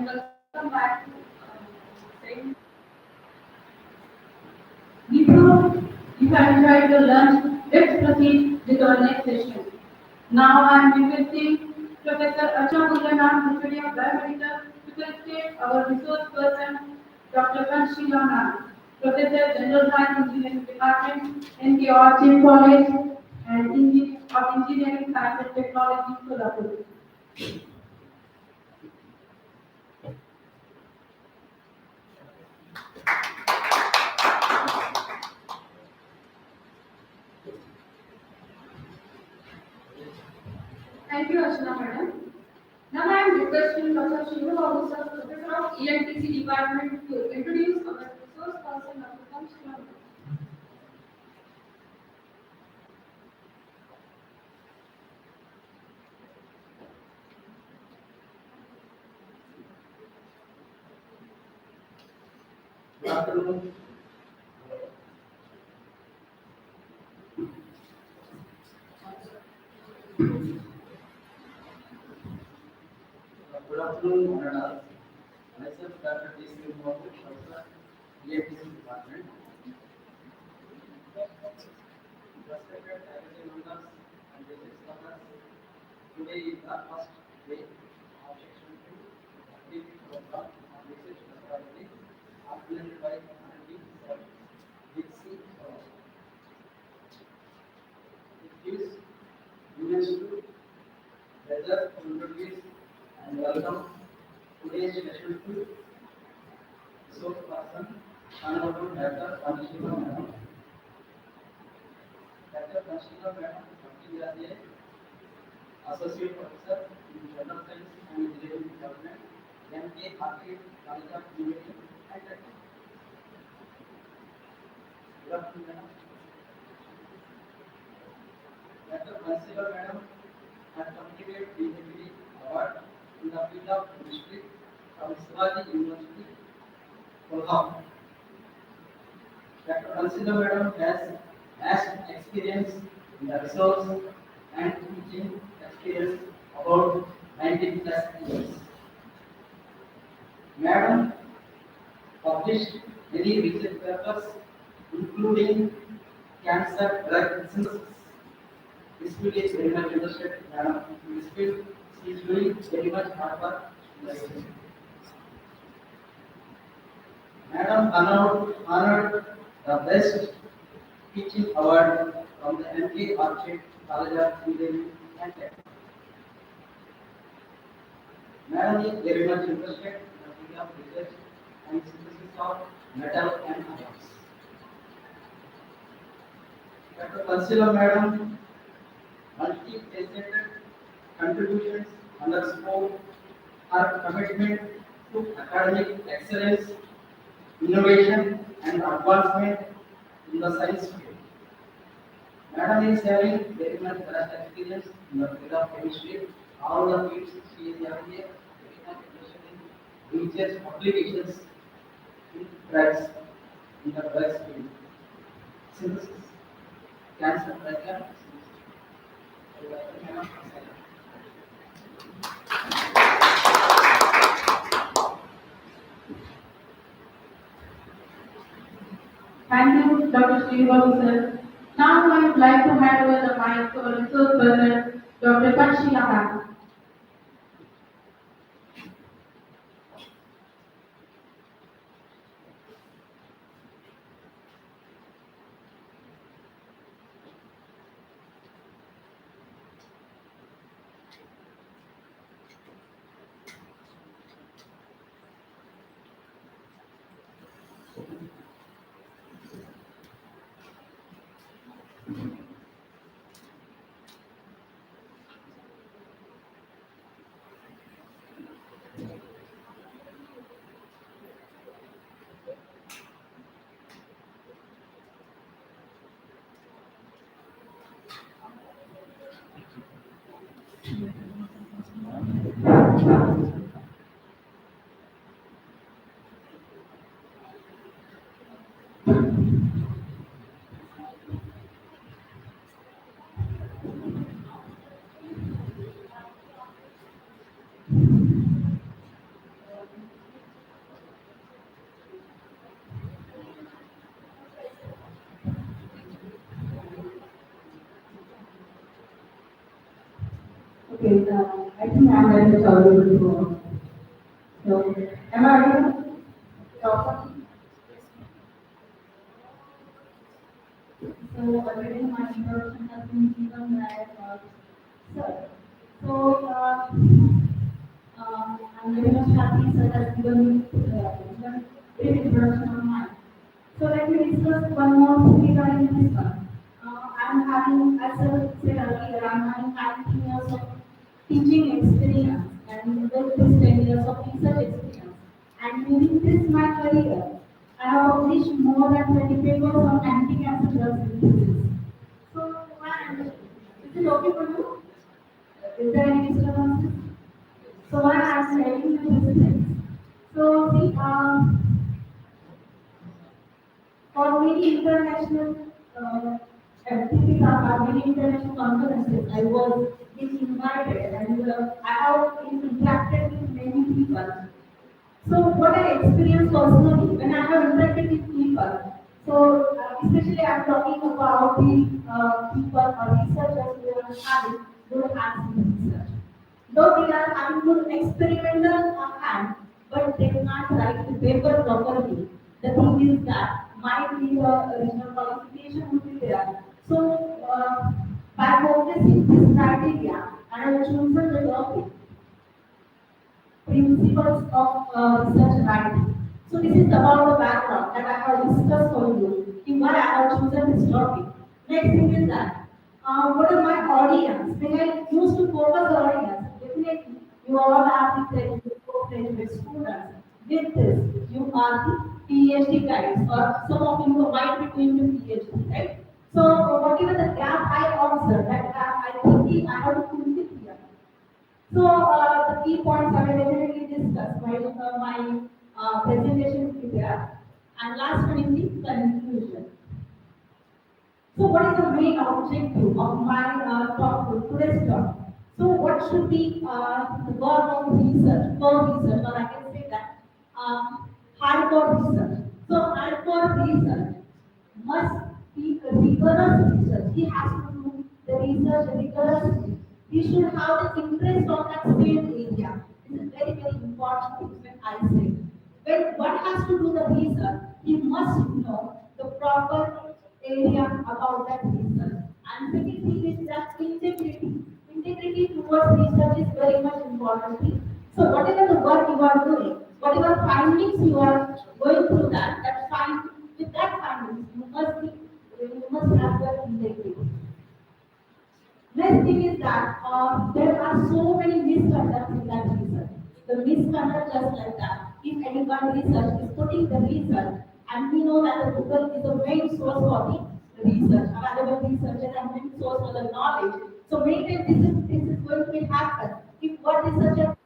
welcome back to same. We hope you have enjoyed your lunch. Let's proceed with our next session. Now I am requesting Professor Acha Mullanan, Principal of Biomedical, to present our resource person, Dr. Kanshila Ma'am, Professor General Science Engineering Department, NKR Chin College, and of Engineering Science and Technology, Kolhapur. Thank you, Archana Madam. Now I am requesting Dr. Shiva Babu sir, Professor of ELTC Department, to introduce our resource person, Dr. Kanshila. Good afternoon. Good afternoon, Manada. Myself, Dr. T. C. Mohammed, Professor, EFTC Department. Respected faculty members and research scholars, today is the first day of section 2 FDP program on research methodology implemented by FDP with C. It gives immense pleasure to introduce and welcome today's special resource person, Honorable Dr. Kanshila Madam. Dr. Kanshila Madam, PhD, Associate Professor in General Science and Engineering Department, MK Arcade College of Engineering and Technology. Good afternoon, Madam. Dr. Kanshila Madam has completed PhD award in the field of chemistry from Shivaji University, Kolhapur. Dr. Kanshila Madam has vast experience in the research and teaching experience about 19 plus years. Madam published many research papers including cancer drug synthesis. This field is very much interested, Madam. In this field, she is doing very much hard work in the research. Madam honored the best teaching award from the MK Arcade College of Engineering and Technology. Madam is very much interested in the field of research and synthesis of metal and ions. Dr. Kanshila Madam multi-faceted contributions underscore her commitment to academic excellence, innovation, and advancement in the science field. Madam is having very much vast experience in the field of chemistry. All the fields she is having a very much interested in research applications in drugs, in the drugs field, synthesis, cancer drug. Thank you, Dr. Srivabu sir. Now I would like to hand over the mic to our resource person, Dr. Kanshila Ma'am. Okay, I think I'm ready to tell you before. So, am I ready to talk? So, already my introduction has been given by sir. So, I'm very much happy sir has given brief introduction of mine. So let me discuss one more thing regarding this one. I'm having, as I said earlier, I'm having 19 years of teaching experience and with this 10 years of research experience. And during this my career, I have published more than 20 papers on anti-cancer drugs in disease. So, is it okay for you? Is there any disturbances? So why I'm telling you these things? So see, for many international activities or many international conferences, I was being invited and I have interacted with many people. So what I experienced personally when I have interacted with people, so especially I'm talking about the people or researchers who are having good hands in research. Though they are having good experimental hand, but they can't write the paper properly. The thing is that might be the original qualification would be there. So by focusing this criteria, I have chosen the topic principles of research writing. So this is about the background that I have discussed for you in why I have chosen this topic. Next thing is that what are my audience? When I used to focus the audience, definitely you all are the graduate students. With this, you are the PhD guys, or some of you might be doing the PhD, right? So whatever the gap I observed, that gap I think I have to fill it here. So the key points I will definitely discuss while my presentation will be there. And last one is the conclusion. So what is the main objective of my talk today's talk? So what should be the goal of research, core research, or I can say that hardcore research. So hardcore research must be a rigorous research. He has to do the research rigorously. He should have the interest on that same area. This is very, very important when I say. When one has to do the research, he must know the proper area about that research. And second thing is that integrity. Integrity towards research is very much important thing. So whatever the work you are doing, whatever findings you are going through that with that findings, you must have the integrity. Next thing is that there are so many misconducts in that research. The misconduct just like that. If anyone research is putting the research, and we know that the Google is the main source for the research, available research and main source for the knowledge. So maybe this is going to be happen. If one researcher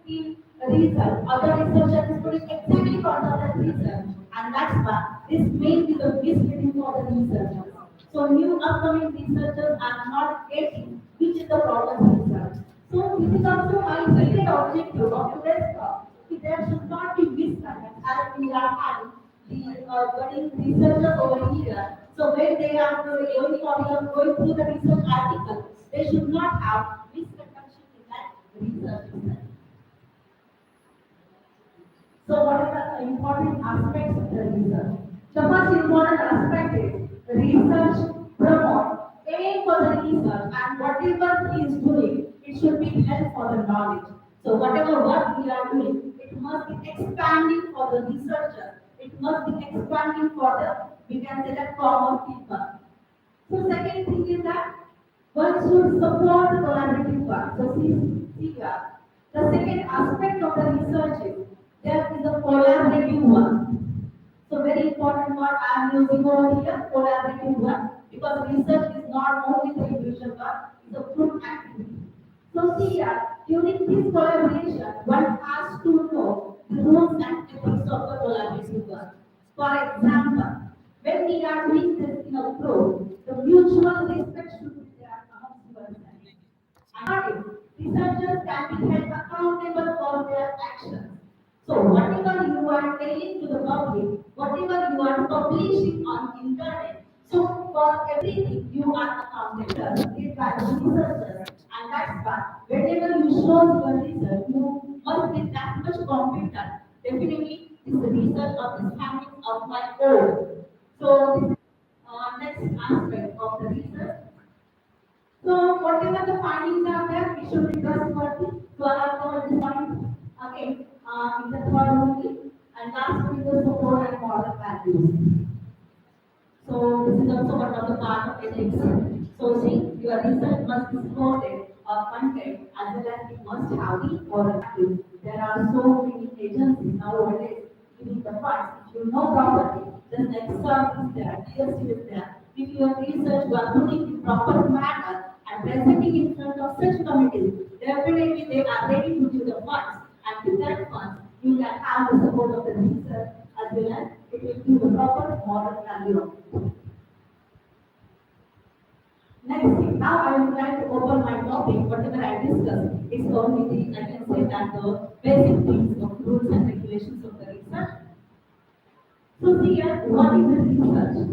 the result, other researcher is putting exactly for the research, and that's why this may be the misleading for the researchers. So new upcoming researchers are not getting which is the problem research. So this is also my second objective of today's talk. There should not be misconduct as we are having the budding researchers over here. So when they are going through the research article, they should not have misconduction in that research. So what are the important aspects of the research? The first important aspect is research promote. Aim for the research and whatever he is doing, it should be help for the knowledge. So whatever work we are doing, it must be expanding for the researcher. It must be expanding for the, we can say that common people. So second thing is that one should support the collaborative work. So see here. The second aspect of the research is there is a collaborative work. So very important word I am using over here, collaborative work, because research is not only the individual work, it's a group activity. So see here, during this collaboration, one has to know the rules and ethics of the collaborative work. For example, when we are doing this in a group, the mutual respect should be there amongst yourselves. And researchers can be held accountable for their actions. So whatever you are telling to the public, whatever you are publishing on internet, so for everything you are accountable. These are researchers, and that's why whenever you show your research, you must be that much confident. Definitely, this is the result of this findings of my own. So this is next aspect of the research. So whatever the findings are there, it should be trustworthy. So I have covered this point. Okay, in the third only, and last one is the support and moral values. So this is also one of the part of ethics. So see, your research must be supported or funded as well as it must have the moral values. There are so many agencies nowadays giving the funds. If you know properly, then the exam is there, DST is there. If your research you are doing in proper manner and presenting in front of such committees, definitely they are ready to give the funds. And with that funds, you can have the support of the research as well as it will give the proper moral value of it. Next thing, now I would like to open my topic, whatever I discussed, it's only the, I can say that the basic things of rules and regulations of the research. So here, what is the research?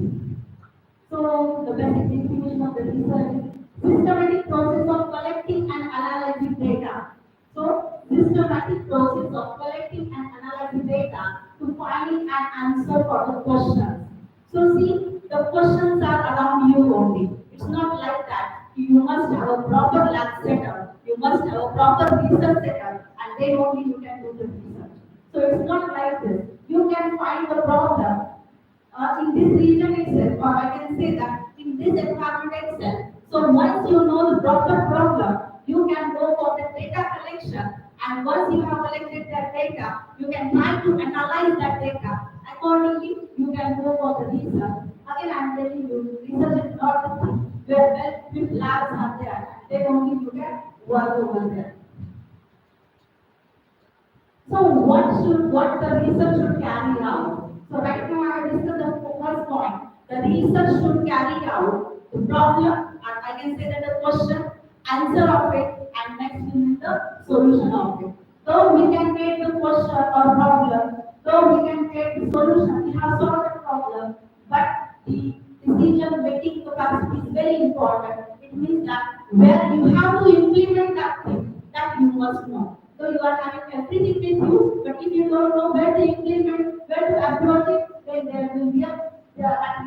So the basic definition of the research is systematic process of collecting and analyzing data. So systematic process of collecting and analyzing data to find an answer for the questions. So see, the questions are around you only. It's not like that. You must have a proper lab setup. You must have a proper research setup, and then only you can do the research. So it's not like this. You can find the problem in this region itself, or I can say that in this environment itself. So once you know the proper problem, you can go for the data collection, and once you have collected that data, you can try to analyze that data. Accordingly, you can go for the research. Again, I'm telling you, research is not the thing where well-equipped labs are there, then only you can work over there. So what the research should carry out? So right now I have discussed the first point. The research should carry out the problem, and I can say that the question, answer of it, and next is the solution of it. Though we can take the question or problem, though we can take the solution, we have solved the problem, but the decision making capacity is very important. It means that where you have to implement that thing, that you must know. So you are having everything with you, but if you don't know where to implement, where to approach it, then there will be that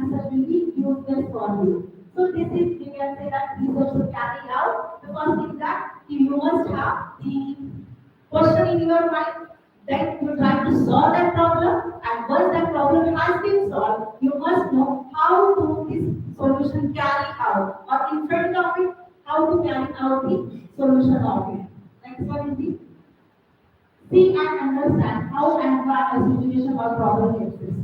research will be useless for you. So this is, we can say that research should carry out. The first thing that you must have the question in your mind, then you try to solve that problem, and once that problem has been solved, you must know how to this solution carry out, or in front of it, how to carry out the solution of it. Next one is the see and understand how and why a situation or problem exists.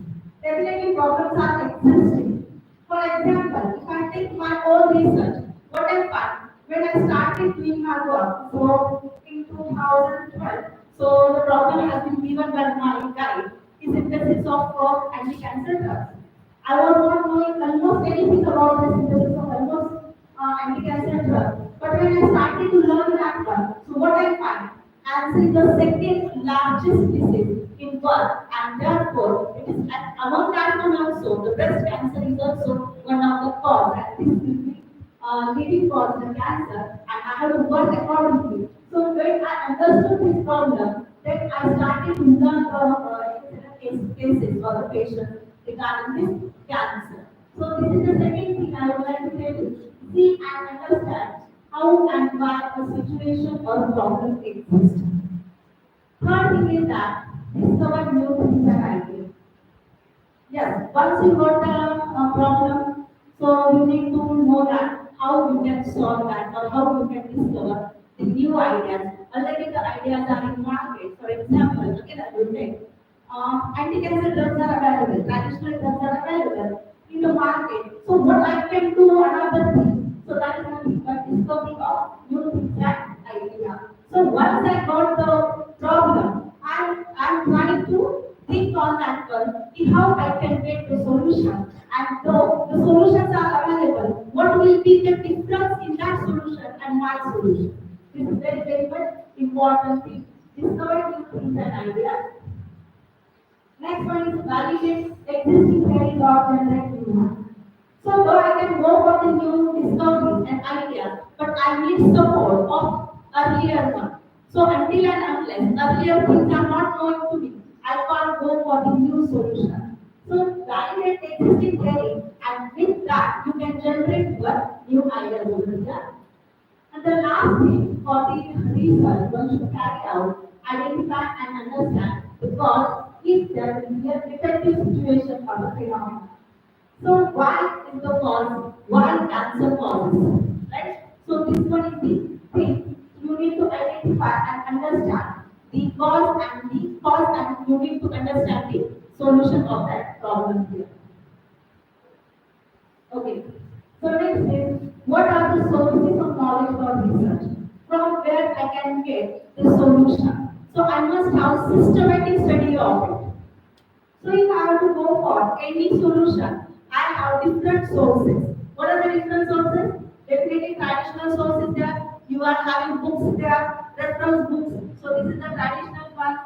Definitely problems are existing. For example, if I take my own research, what I find when I started doing my work, so in 2012, so the problem has been given by my guide, is synthesis of anti-cancer drugs. I was not knowing almost anything about the synthesis of almost anti-cancer drugs. But when I started to learn that one, so what I find, cancer is the second largest disease in world, and therefore it is among that one also the breast cancer is also one of the cause, and this is the leading cause of the cancer, and I have to work accordingly. So when I understood this problem, then I started to learn cases or the patients regarding this cancer. So this is the second thing I would like to tell you. See and understand how and why a situation or a problem exists. Third thing is that discover new things and ideas. Yes, once you got the problem, so you need to know that how you can solve that or how you can discover the new ideas. Already the ideas are in market. For example, okay, that will take anti-cancer drugs are available, traditional drugs are available in the market. So what I can do another thing. So that is nothing but discovery of new things and idea. So once I got the problem, I'm trying to think on that one, see how I can get the solution. And though the solutions are available, what will be the difference in that solution and my solution? This is very, very much important thing. Discover new things and ideas. Next one is validate existing theories or generate new ones. So though I can go for the new discoveries and ideas, but I need support of earlier one. So until and unless earlier things are not known to me, I can't go for the new solution. So validate existing theory, and with that you can generate what new ideas over here. And the last thing for the research one should carry out, identify and understand the cause if there is a defective situation for the phenomenon. So why is the cause? Why cancer causes? Right? So this one is the thing. You need to identify and understand the cause and you need to understand the solution of that problem here. Okay. So next is what are the sources of knowledge for research? From where I can get the solution. So I must have systematic study of it. So if I have to go for any solution, I have different sources. What are the different sources? Definitely traditional sources there. You are having books there, reference books. So this is the traditional one.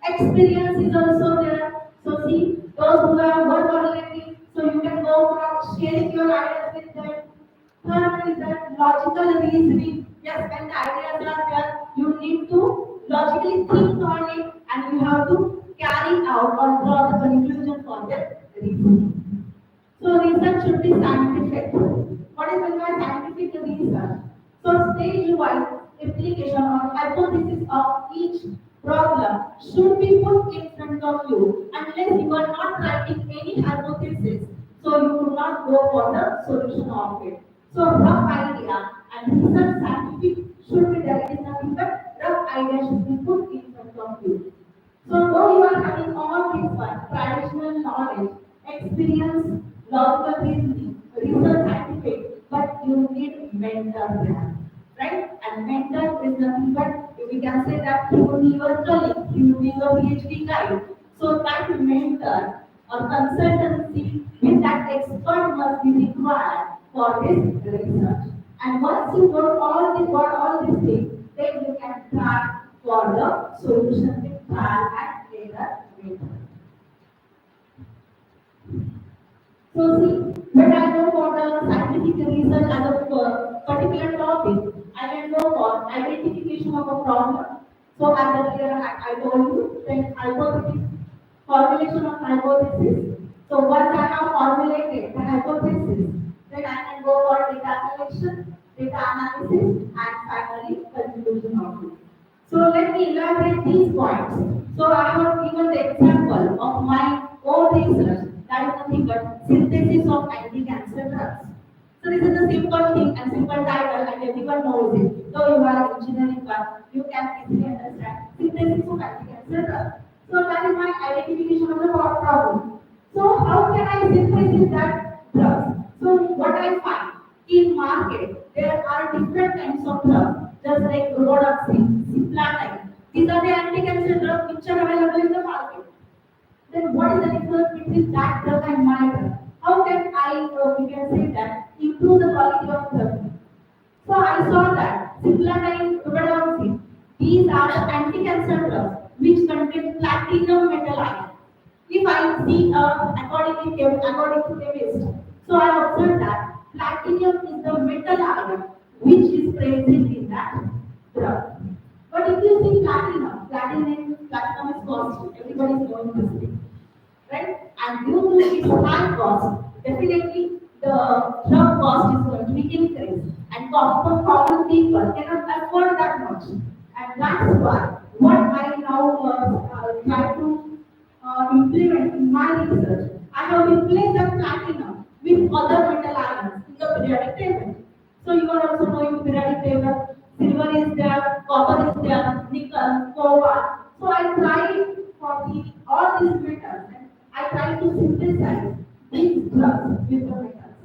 Experience is also there. So see, those who have worked already, so you can go for sharing your ideas with them. Third one is that logical reasoning. Yes, when the ideas are there, you need to logically think on it and you have to carry out or draw the conclusion for the reasoning. So research should be scientific. What is meant by scientific research? So stage-wise application or hypothesis of each problem should be put in front of you unless you are not writing any hypothesis. So you will not go for the solution of it. So rough idea and research scientific should be there. It is nothing but rough idea should be put in front of you. So though you are having all these one, traditional knowledge, experience, logical reasoning, research scientific, but you need mentor there. Right? And mentor is nothing but we can say that he will be your colleague, he will be your PhD guide. So that mentor or consultancy with that expert must be required for this research. And once you got all these things, then you can try for the solution with trial and error method. So see, when I go for the scientific research as a particular topic, I can go for identification of a problem. So as earlier I told you, then hypothesis, formulation of hypothesis. So once I have formulated the hypothesis, then I can go for data collection, data analysis, and finally conclusion of it. So let me elaborate these points. So I have given the example of my own research that is nothing but synthesis of anti-cancer drugs. So this is a simple thing and simple title and everyone knows it. Though you are engineering one, you can easily understand synthesis of anti-cancer drugs. So that is my identification of the problem. So how can I synthesize that drugs? So what I find in market there are different kinds of drugs, just like rhodoxine, ciplatin. These are the anti-cancer drugs which are available in the market. Then what is the difference between that drug and my drug? How can I, we can say that, improve the quality of drug? So I saw that ciplatin, rhodoxine, these are the anti-cancer drugs which contain platinum metal ion. If I see according to chemist, so I observed that platinum is the metal ion which is present in that drug. But if you see platinum is costly. Everybody is knowing this thing, right? And due to its high cost, definitely the drug cost is going to be increased, and common people cannot afford that much. And that's why what I now try to implement in my research, I have replaced the platinum with other metal ions in the periodic table. So you are also knowing the periodic table. Silver is there, copper is there, nickel, cobalt. So I try for all these metals and I try to synthesize these drugs with the metals,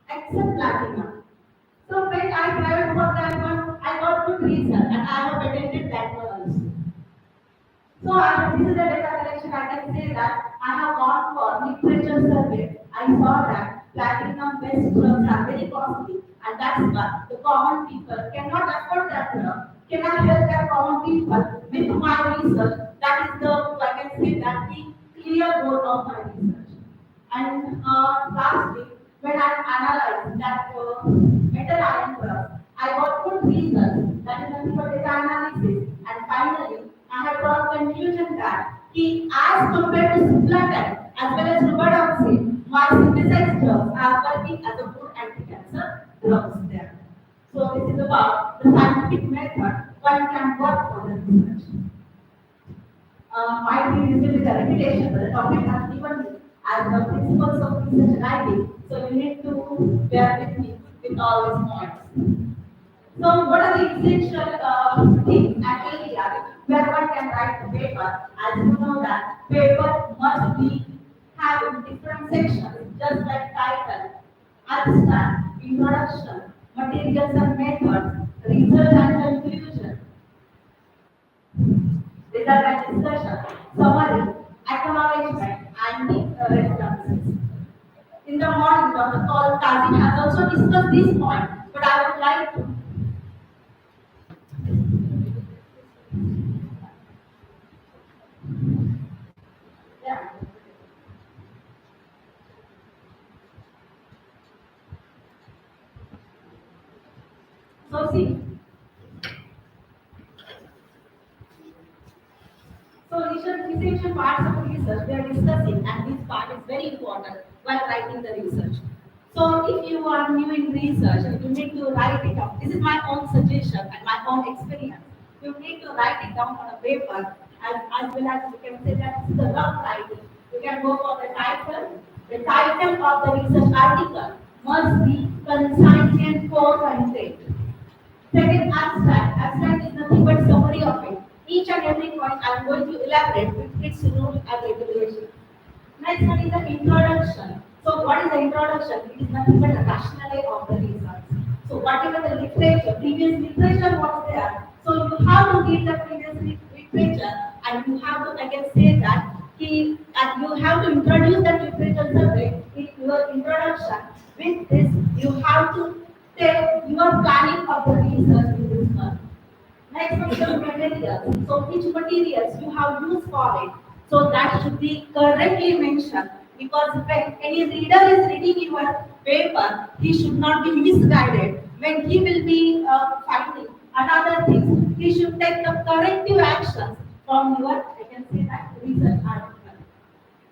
except platinum. So when I tried for that one, I got good result and I have patented that one also. So this is the data collection. I can say that I have gone for literature survey. I saw that platinum-based drugs are very costly, and that's why the common people cannot afford that drug. Cannot help that common people with my research. That is the I can say that the clear goal of my research. And lastly, when I analyzed that metal iron products, I got good results. That is nothing but data analysis. And finally, I have brought conclusion that as compared to Suplaten as well as Rubidoxine, my synthesized drugs are working as a good anti-cancer drugs there. So this is about the scientific method one can work for the research. Might be little bit a repetition, but the topic has given me as the principles of research writing. So you need to bear with me with all these points. So what are the essential things and areas where one can write the paper? As you know that paper must be having different sections, just like title, abstract, introduction, materials and methods, result and conclusion, result and discussion, summary, acknowledgement, and the references. In the morning, Dr. Paul Kazi has also discussed this point, but I would like to. Yeah. So see, so essential parts of research we are discussing, and this part is very important while writing the research. So if you are new in research, you need to write it down. This is my own suggestion and my own experience. You need to write it down on a paper, as well as you can say that this is a rough writing. You can go for the title. The title of the research article must be concise and core-content. Second, abstract. Abstract is nothing but summary of it. Each and every point I am going to elaborate with its rule and regulation. Next one is the introduction. So what is the introduction? It is nothing but the rationale of the research. So whatever the literature, previous literature was there, so you have to read the previous literature and you have to again say that and you have to introduce that literature subject in your introduction. With this, you have to tell your planning of the research in this month. Next one is the materials. So which materials you have used for it. So that should be correctly mentioned because when any reader is reading your paper, he should not be misguided. When he will be finding another thing, he should take the corrective actions from your, I can say that, research article.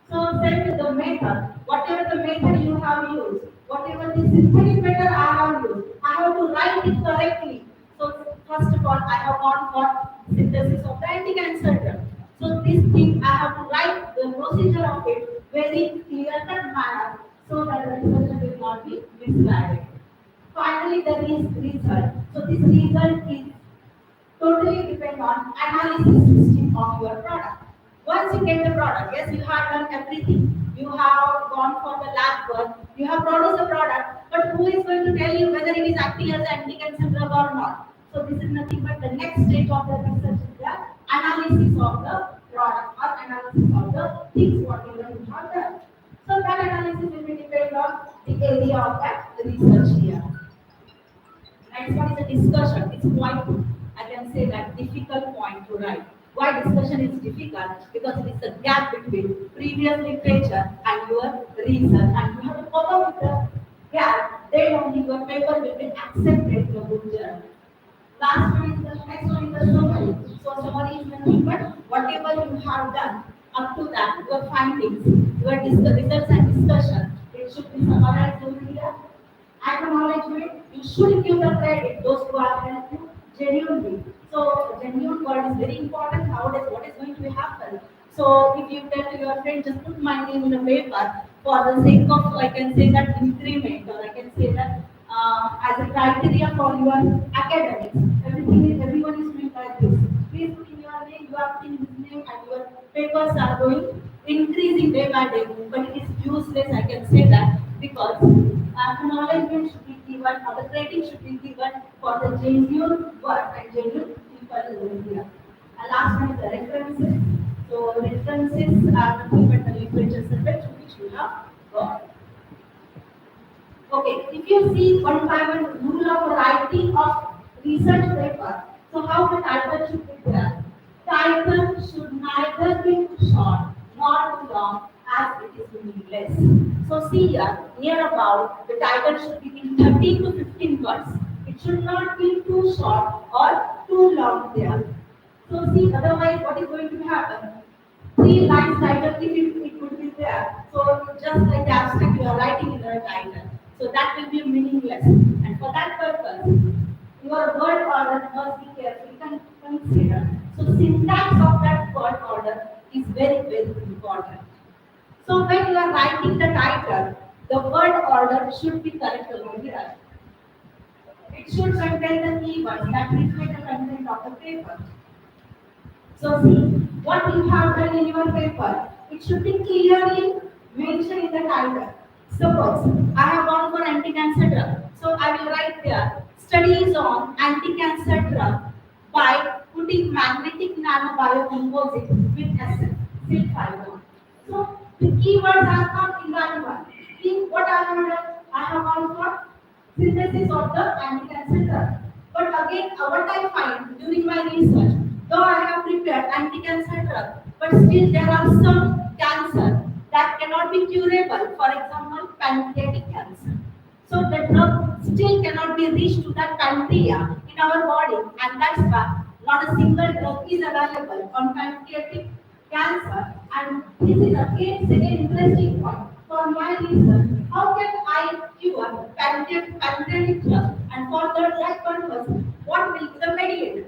So same with the method. Whatever the method you have used, whatever the synthetic method I have used, I have to write it correctly. So first of all, I have gone for synthesis of the anti-cancer drug. So this thing I have to write the procedure of it very clear-cut manner so that the researcher will not be misguided. Finally, there is result. So this result is totally depend on analysis system of your product. Once you get the product, yes, you have done everything. You have gone for the lab work, you have produced the product, but who is going to tell you whether it is acting as an anti-cancer drug or not? So this is nothing but the next stage of the research is the analysis of the product or analysis of the things whatever you have done. So that analysis will be depend on the area of that research here. Next one is a discussion. It's quite, I can say that, difficult point to write. Why discussion is difficult? Because it is a gap between previous literature and your research, and you have to cover with the gap. Then only your paper will be accepted in a good journal. Last one is the next one is the summary. So summary is nothing but whatever you have done up to that, your findings, your results and discussion. It should be summarized over here. Acknowledgement, you should give the credit those who have helped you genuinely. So genuine word is very important nowadays. What is going to happen? So if you tell to your friend, just put my name in a paper for the sake of, I can say that increment, or I can say that as a criteria for your academics. Everyone is doing like this. Please put in your name, you are putting his name, and your papers are going increasing day by day. But it is useless, I can say that, because acknowledgement should be given, or the rating should be given for the genuine work and genuine people in India. And last one is the references. So references are nothing but the literature subject which you have got. Okay, if you see one by one rule of writing of research paper, so how the title should be there? Title should neither be too short nor too long as it is meaningless. So see here, near about, the title should be in 13 to 15 words. It should not be too short or too long there. So see, otherwise what is going to happen? Three lines title, if it would be there. So just like the abstract you are writing in the title. So that will be meaningless. And for that purpose, your word order must be carefully considered. So syntax of that word order is very, very important. So when you are writing the title, the word order should be correct over here. It should contain the keywords that reflect the content of the paper. So see, what you have done in your paper, it should be clearly mentioned in the title. Suppose I have gone for anti-cancer drug. So I will write there, studies on anti-cancer drug by putting magnetic nanobio-composite with SF, silk fiber. So the keywords are come in that one. See what I have done? I have gone for synthesis of the anti-cancer drug. But again, what I find during my research, though I have prepared anti-cancer drug, but still there are some cancer that cannot be curable. For example, pancreatic cancer. So the drug still cannot be reached to that pancreas in our body, and that's why not a single drug is available on pancreatic cancer. And this is again second interesting point for my research. How can I cure pancreatic drug? And for that purpose, what will be the mediator?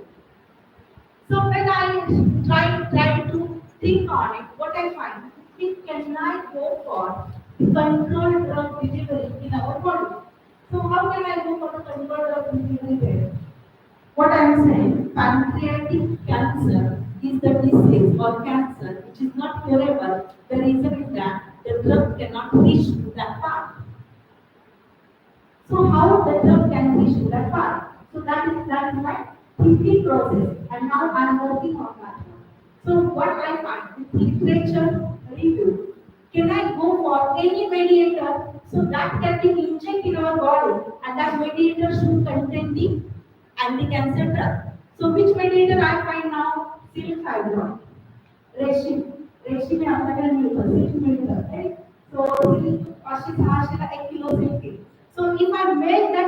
So when I try to think on it, what I find, we cannot go for the controlled drug delivery in our body. So how can I go for the controlled drug delivery there? What I am saying, pancreatic cancer is the disease or cancer which is not curable. The reason is that the drug cannot reach to that part. So how the drug can reach to that part? So that is my thinking process, and now I am working on that one. So what I find with literature review, can I go for any mediator so that can be injected in our body, and that mediator should contain the anti-cancer drug. So which mediator I find now? Silk fibron, रेशीम रेशीम हे आपल्याकडे मिळतं silk मिळतं right? So silk 500-600 ला 1 kilo silk आहे. So if I make that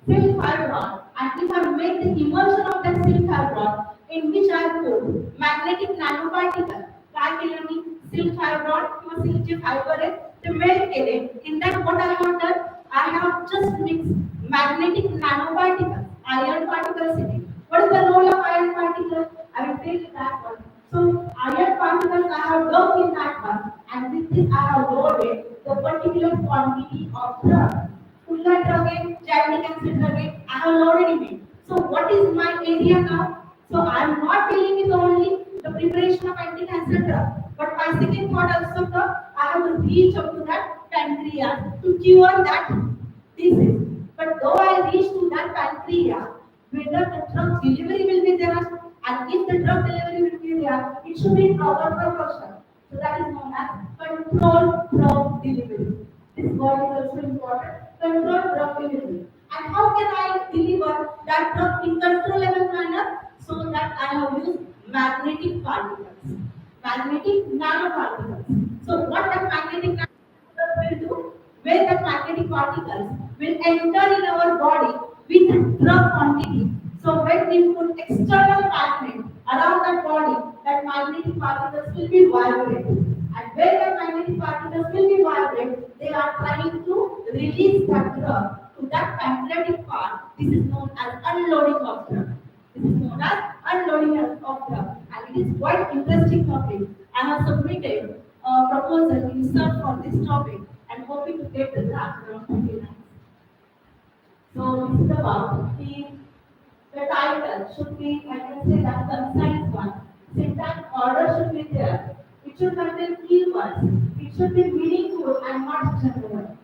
silk fibron, and if I make the emulsion of that silk fibron in which I put magnetic nanoparticle, काय केलं मी silk fibron किंवा silk चे fiber आहे ते melt केले. In that what I have done, I have just mixed magnetic nanoparticles, iron particles in it. What is the role of iron particles? I will tell you that one. So iron particles I have dumped in that one, and with this I have loaded the particular quantity of drug. Fuller drug है, anti-cancer drug है, I have loaded in it. So what is my area now? So I am not dealing with only the preparation of anti-cancer drug, but my second thought also I have to reach up to that pancreas to cure that disease. But though I reach to that pancreas, whether the drug delivery will be there, and if the drug delivery will be there, it should be in proper proportion. So that is known as controlled drug delivery. This word is also important. Controlled drug delivery. And how can I deliver that drug in controllable manner? So that I have used magnetic particles, magnetic nanoparticles. So what that magnetic nanoparticles will do? Where the magnetic particles will enter in our body with drug quantity. So when we put external magnet around that body, that magnetic particles will be vibrate. And where the magnetic particles will be vibrate, they are trying to release that drug to that pancreatic part. This is known as unloading of drug. This is known as unloading of drug. And it is quite interesting topic. I have submitted a proposal in research for this topic and hoping to get the draft around 29. So this is about the title should be, I can say that concise one. Syntax order should be there. It should contain keywords. It should be meaningful and not general.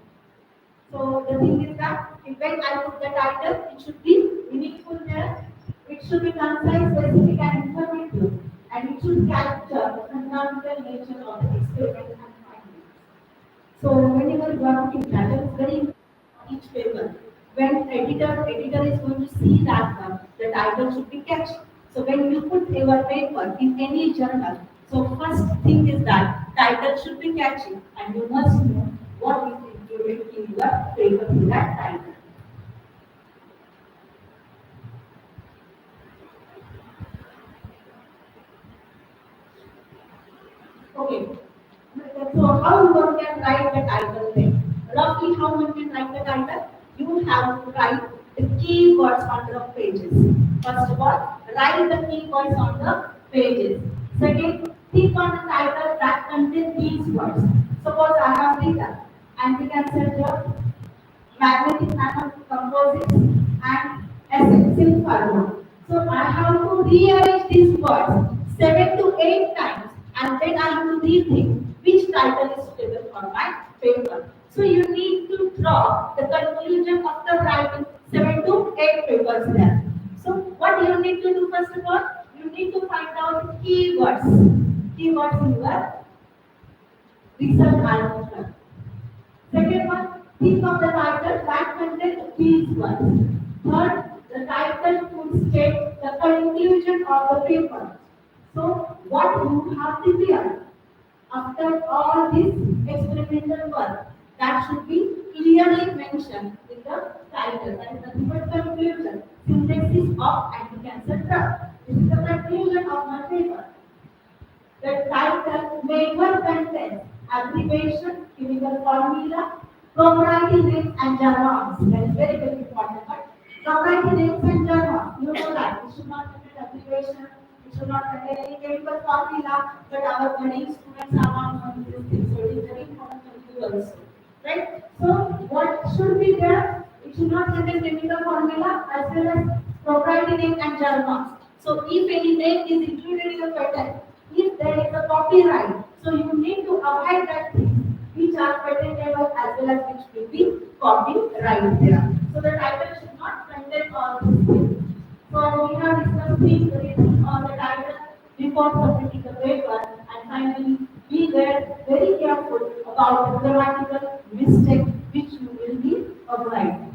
So the thing is that when I put the title, it should be meaningful there. It should be concise, specific, and informative, and it should capture the fundamental nature of the experiment and findings. So whenever you are putting title, it's very important on each paper. When editor is going to see that one, the title should be catchy. So when you put your paper in any journal, so first thing is that title title should be catchy, and you must know what is included in your paper in that title. Okay. So how one can write the title then? Roughly how one can write the title? You have to write the keywords on the pages. First of all, write the keywords on the pages. Second, think on the title that contains these words. Suppose I have written anti-cancer drug, magnetic nanocomposites, and essential pharma. So I have to rearrange these words 7 to 8 times, and then I have to rethink which title is suitable for my paper. So you need to draw the conclusion of the writing 7 to 8 papers there. So what you need to do first of all, you need to find out keywords. Keywords in your research article. Second one, think of the title that contains these words. Third, the title should state the conclusion of the paper. So, what you have prepared after all this experimental work, that should be clearly mentioned in the title. That is the third conclusion, synthesis of anti-cancer drug. This is the conclusion of my paper. The title may contain abbreviation, chemical formula, proprietary names and journals. That is very, very important. But proprietary names and journals, you know that it should not contain abbreviation, it should not contain any chemical formula, but our budding students are not knowing these things. So it is very important for you also. Right? So what should be there? It should not contain chemical formula as well as proprietary name and journals. So if any name is included in the patent, if there is a copyright, so you need to avoid that thing which are patentable as well as which will be copyright there. So the title should not contain all these things. So we have discussed things written on the title before submitting the paper, and finally be very careful about the grammatical mistake which you will be avoiding.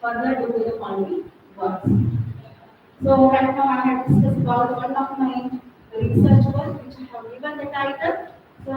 Further to the following words. So right now I have discussed about one of my research work which I have given the title. So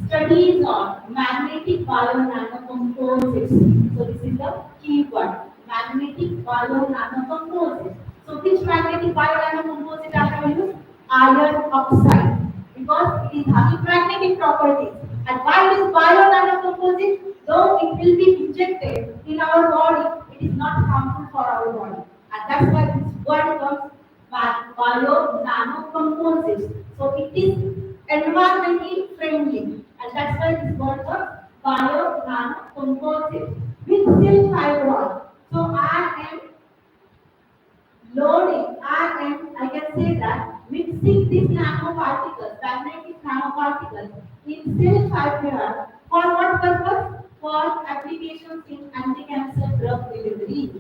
studies on magnetic bio-nanocomposites. So this is the keyword, magnetic bio-nanocomposites. So which magnetic bio-nanocomposite I have used? Iron oxide, because it is having magnetic properties. And why it is bio-nanocomposite? Though it will be injected in our body, it is not harmful for our body. And that's why this word comes bio-nanocomposites. So it is environmentally friendly, and that's why this word comes bio-nanocomposite with silk fibron. So I am loading, I can say that mixing these nanoparticles, magnetic nanoparticles in silk fiber for what purpose? For applications in anti-cancer drug delivery.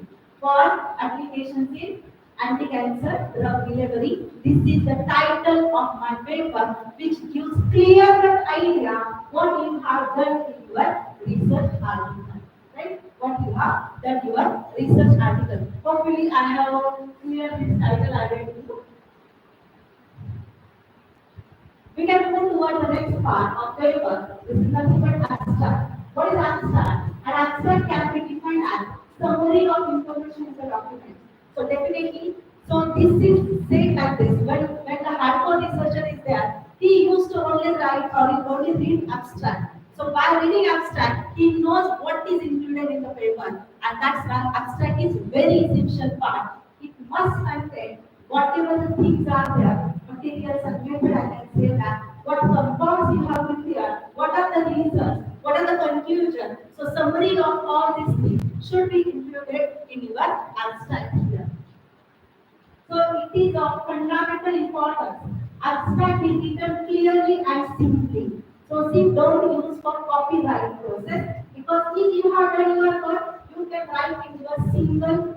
For applications in anti-cancer drug delivery. This is the title of my paper, which gives clear idea what you have done in your research article. Right? What you have done your research article. Hopefully, I have clear this title I read to you. We can move toward the next part of paper. This is nothing but abstract. What is abstract? An abstract can be defined as summary of information in the document. So definitely, so this is said like this. When the hardcore researcher is there, he used to only write or he only read abstract. So by reading abstract, he knows what is included in the paper, and that's why abstract is very essential part. It must contain whatever the things are there, materials and method. I can say that what compounds you have prepared, what are the reasons, what are the conclusions. So summary of all these things should be included in your abstract here. So it is of fundamental importance. Abstract is written clearly and simply. So see, don't use for copyright process, because if you have done your work, you can write in your simple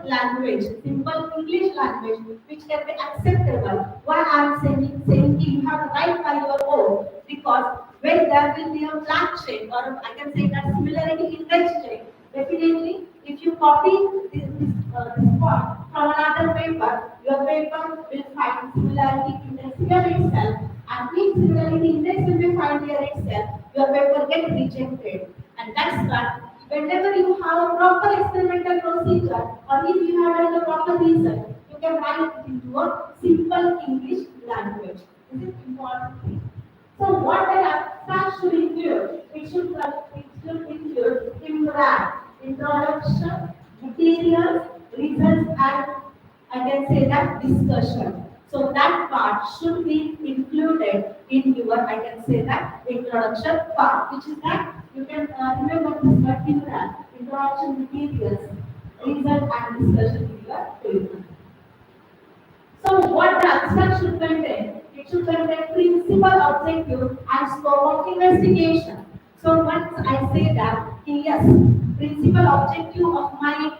language, simple English language, which can be acceptable. Why I am saying you have to write by your own, because when there will be a blank check, or I can say that similarity index check, definitely if you copy this part from another paper, your paper will find similarity index here itself, And if similarly the index will be found here itself, your paper get rejected. And that's why whenever you have a proper experimental procedure or if you have done the proper research, you can write it into a simple English language. This is important thing. So what the abstract should include? It should include introduction, materials, results, and I can say that discussion. So that part should be included in your I can say that introduction part, which is that you can remember this word introduction, materials, result, and discussion in your paper. So what the abstract should contain? It should contain principal objective and scope of investigation. So once I say that, yes, principal objective of my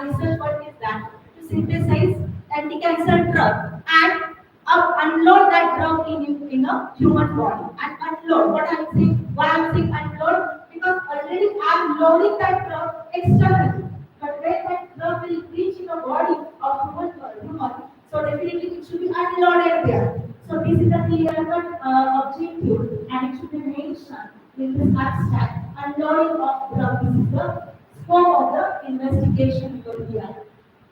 research work is that to synthesize anti-cancer drug and unload that drug in a human body and unload. What I'm saying? Why I'm saying unload? Because already I'm loading that drug externally. But when that drug will reach in the body of human, so definitely it should be unloaded there. So this is the clear-cut objective, and it should be mentioned in this abstract. Unloading of drug. This is the scope of the investigation you will hear.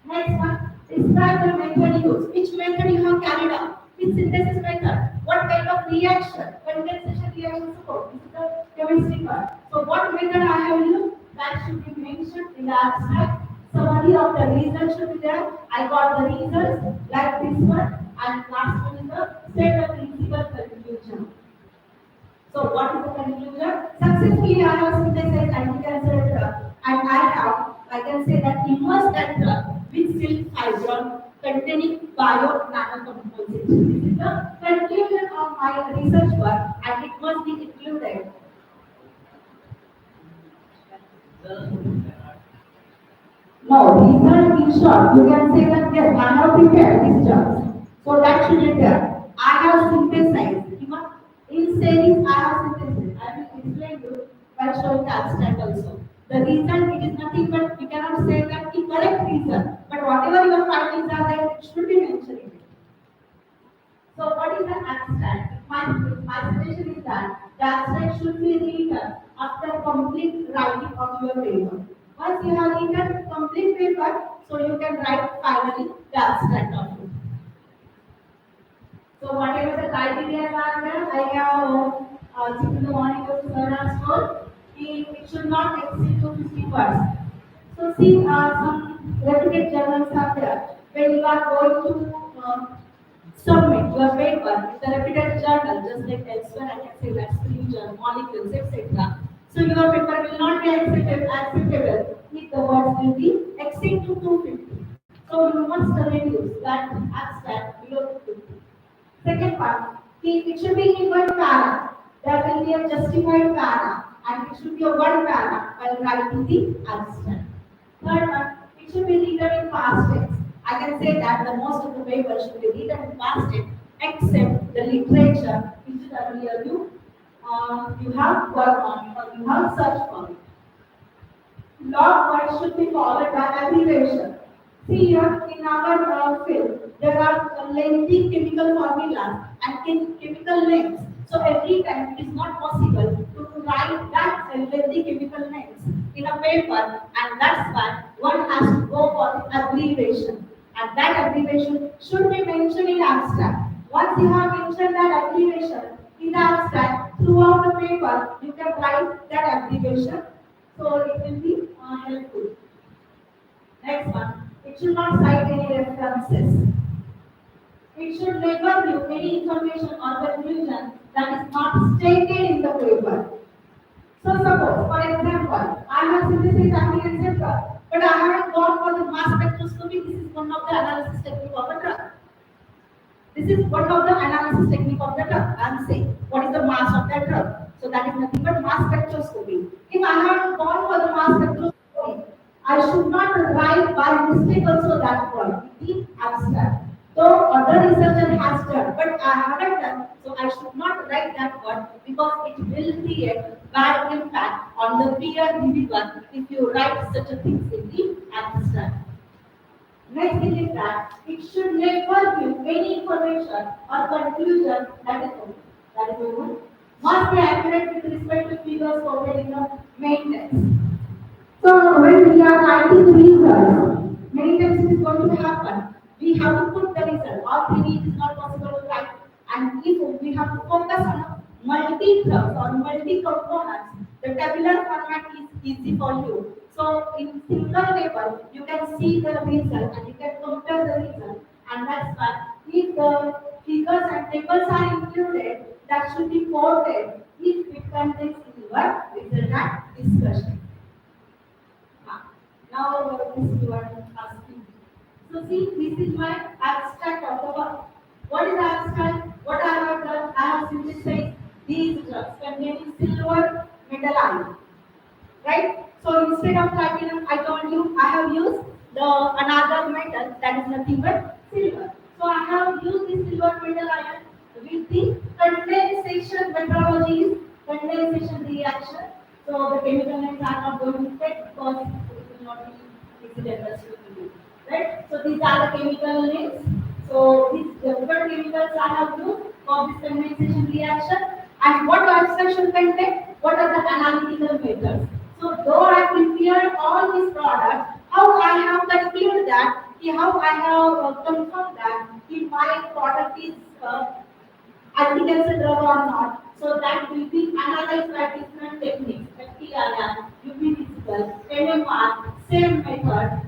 Next one, describe the method used. Which method you have carried out? Which synthesis method? What kind of reaction? Condensation reaction support. This is the chemistry part. So what method I have used? That should be mentioned in the abstract. Summary of the results should be there. I got the results like this one, and last one is the set of principal conclusion. So what is the conclusion? Successfully I have synthesized anti-cancer drug, and I can say that immersed that drug with silk fibron containing bio nanocomposites. This is the conclusion of my research work, and it must be included. No, result in short, you can say that yes, I have prepared these drugs. So that should be there. I have synthesized. Even in series, I have synthesized. I will explain you by showing the abstract also. The result, it is nothing but we cannot say that the correct result. But whatever your findings are there, it should be mentioned in it. So what is the abstract? My suggestion is that the abstract should be written after complete writing of your paper. Once you have written complete paper, so you can write finally the abstract of it. So whatever the criteria are there, I have in the morning of Sarah's told, it should not exceed 250 words. So see, some reputed journals are there. When you are going to submit your paper in the reputed journal, just like elsewhere, I can say that Spring Journal, Molecules, etc. So your paper will not be acceptable if the words will be exceed to 250. So you must reduce that abstract below 250. Second part, it should be in one para. There will be a justified para, and it should be a one para while writing the abstract. Third one, it should be written in past tense. I can say that the most of the paper should be written in past tense, except the literature which is earlier you have worked on it or you have searched for it. Log words should be followed by abbreviation. See here in our field, there are lengthy chemical formulas and chemical names. So every time it is not possible to write that lengthy chemical names in a paper, and that's why one has to go for the abbreviation. And that abbreviation should be mentioned in abstract. Once you have mentioned that abbreviation in the abstract, throughout the paper, you can write that abbreviation. So it will be helpful. Next one, it should not cite any references. It should never give any information or conclusion that is not stated in the paper. So suppose, for example, I have synthesized anti-cancer drug, but I haven't gone for the mass spectroscopy. This is one of the analysis technique of a drug. This is one of the analysis technique of the drug. I am saying, what is the mass of that drug? So that is nothing but mass spectroscopy. If I haven't gone for the mass spectroscopy, I should not write by mistake also that word in the abstract. So other researcher has done, but I haven't done, so I should not write that word because it will create bad impact on the peer reviewer if you write such a thing in the abstract. Next thing is that it should never give any information or conclusion that is everyone. Must be accurate with respect to figures quoted in the main text. So when we are writing results, many times it is going to happen. We have to put the result. All three is not possible to write. And if we have to focus on multi-terms or multi-components, the tabular format is easy for you. So in single table, you can see the result and you can compare the result. And that's why if the figures and tables are included, that should be quoted if it contains in your result and discussion. Now this you are asking. So see, this is my abstract of the work. What is abstract? What I have done? I have synthesized these drugs containing silver metal ion. Right? So instead of platinum, I told you I have used the another metal that is nothing but silver. So I have used this silver metal ion with the condensation methodology, condensation reaction. So the chemical names are not going to take because it will not be easily understood to you. Right? So these are the chemical names. So these different chemicals I have used for this condensation reaction. And what abstraction contain? What are the analytical methods? So though I prepared all these products, how I have concluded that, how I have confirmed that if my product is anti-cancer drug or not. So that will be analyzed by different techniques, FTIR, UV physical, NMR, same method,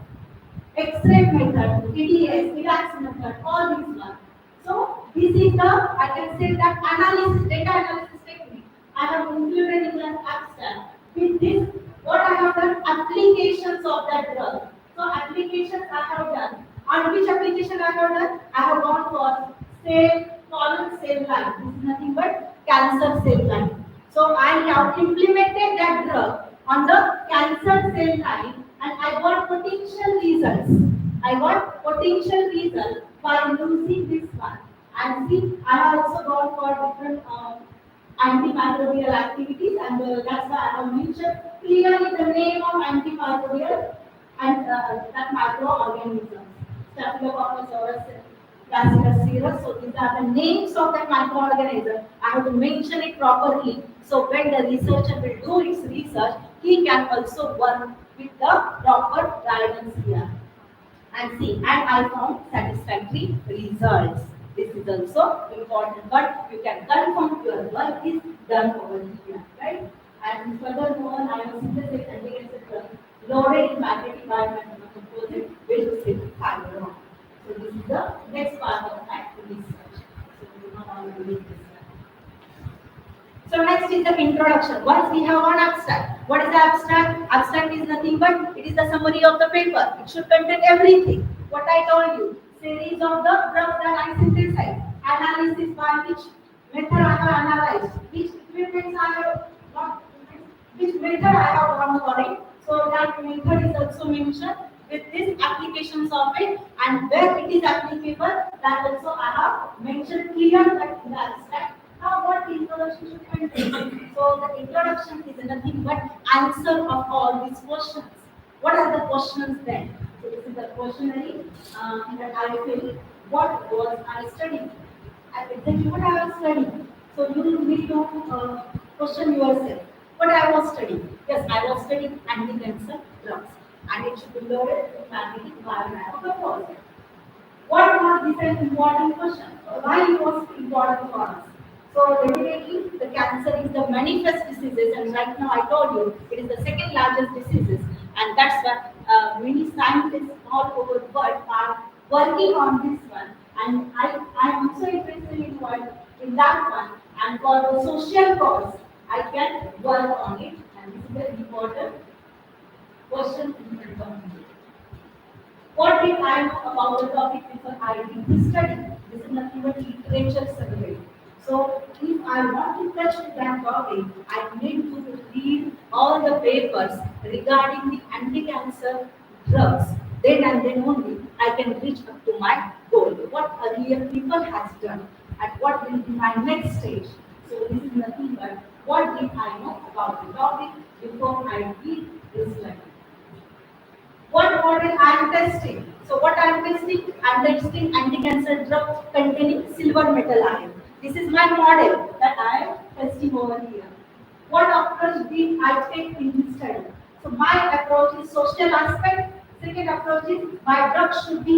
X-ray method, EDS, EDAX method, all these ones. So this is the, I can say that analysis, data analysis technique I have included in the abstract. With this, what I have done, applications of that drug. So applications I have done. On which application I have done? I have gone for cell, colon cell line. This is nothing but cancer cell line. So I have implemented that drug on the cancer cell line and I got potential results. I got potential results by using this one. And see, I have also gone for different antimicrobial activities and that's why I have mentioned clearly the name of antimicrobial and that microorganisms. Staphylococcus aureus, Bacillus cereus. So these are the names of that microorganism. I have to mention it properly. So when the researcher will do its research, he can also work with the proper guidance here. And see, and I found satisfactory results. This is also important, but you can confirm your work is done over here, right? And furthermore, I have synthesized and etc. Loaded in magnetic biomechanical composite with simplified. So this is the next part of my research. So we do not want to read this one. So next is the introduction. Once we have one abstract. What is the abstract? Abstract is nothing but it is the summary of the paper. It should contain everything. What I told you. Series of the drugs that I synthesized. Analysis by which method I have analyzed. Which equipments I have not which method I have gone for it. So that method is also mentioned with these applications of it and where it is applicable that also I have mentioned clear that in the abstract. Now what introduction should contain? So the introduction is nothing but answer of all these questions. What are the questions then? So this is the questionnaire that I fill. What was I studying? Exactly what I was studying. So you need to question yourself. What I was studying? Yes, I was studying anti-cancer drugs, and it should be loaded with magnetic biomechanical. What was this an important question? Why it was important for us? So definitely the cancer is the manifest diseases and right now I told you it is the second largest diseases and that's why many scientists all over the world are working on this one and I am also interested in what in that one and for the social cause I can work on it and this is the important question in front of me. What did I know about the topic before I did this study? This is nothing but literature survey. So if I want to touch that topic, I need to read all the papers regarding the anti-cancer drugs. Then and then only I can reach up to my goal. What earlier people has done and what will be my next stage. So this is nothing but what did I know about the topic before I did this study. What model I am testing? So what I am testing? I am testing anti-cancer drug containing silver metal ion. This is my model that I over here. What approach did I take in this study? So my approach is social aspect. Second approach is my drug should be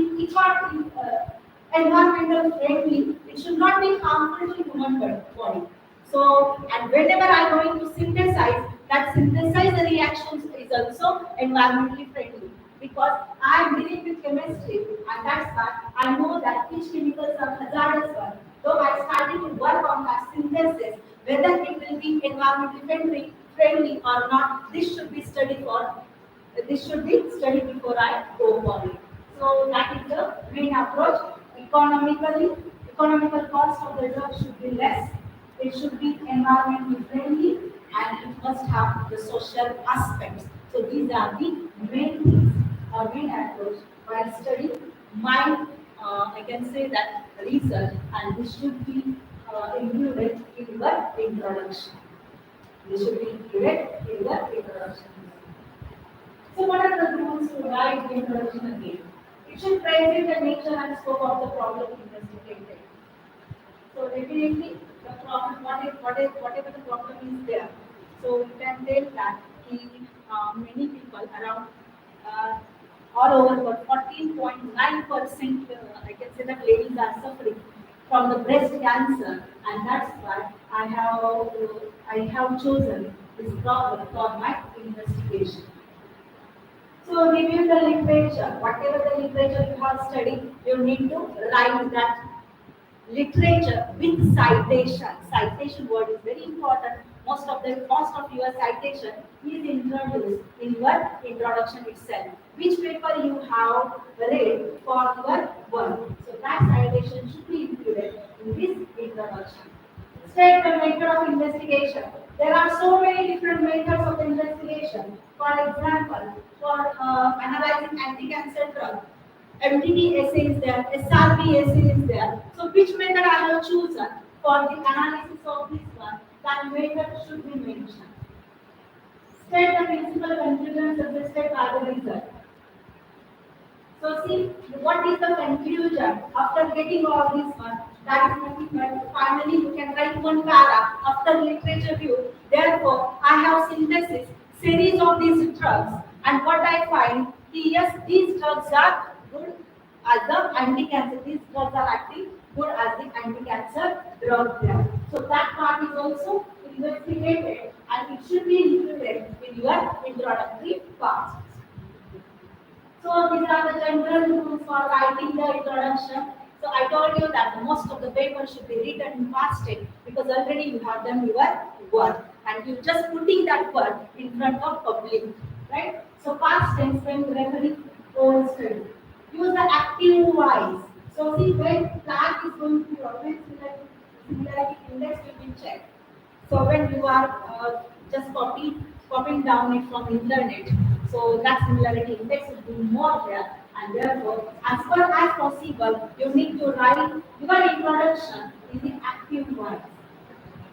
environmental friendly. It should not be harmful to human body. So, and whenever I am going to synthesize, that synthesize the reactions is also environmentally friendly because I am dealing with chemistry and that's why I know that which chemicals are hazardous one. So I started to work on that synthesis, whether it will be environmentally friendly or not. This should be studied before I go for it. So that is the main approach. Economical cost of the drug should be less. It should be environmentally friendly and it must have the social aspects. So these are the main things or main approach while studying my, I can say that research and this should be included in the introduction. This should be included in the introduction. So what are the rules to write the introduction again? It should present the nature and scope of the problem investigated. So definitely the problem, whatever the problem is there. So you can tell that many people around uh, all over but 14.9% I can say that ladies are suffering from the breast cancer and that's why I have chosen this problem for my investigation. So review the literature. Whatever the literature you have studied, you need to write that literature with citation. Citation word is very important. Most of your citation is introduced in your introduction itself. Which paper you have read for your work. So that citation should be included in this introduction. State the method of investigation. There are so many different methods of investigation. For example, for analyzing anti-cancer drug, MTT assay is there, SRB assay is there. So which method I have chosen for the analysis of this one, that method should be mentioned. State the principal conclusions suggested by the result. So see, what is the conclusion after getting all this one? That is nothing but finally you can write one para after literature review. Therefore, I have synthesis series of these drugs, and what I find, yes, these drugs are good as the anti-cancer. These drugs are acting good as the anti-cancer drug there. So that part is also investigated, and it should be included in your introductory part. So these are the general rules for writing the introduction. So I told you that most of the paper should be written in past tense because already you have done your work and you just putting that work in front of public, right? So past tense when referring old study. Use the active voice. So see when flag is going to be open, similarity index will be checked. So when you are just copying down it from internet, so that similarity index will be more there, and therefore, as far as possible, you need to write your introduction in the active voice.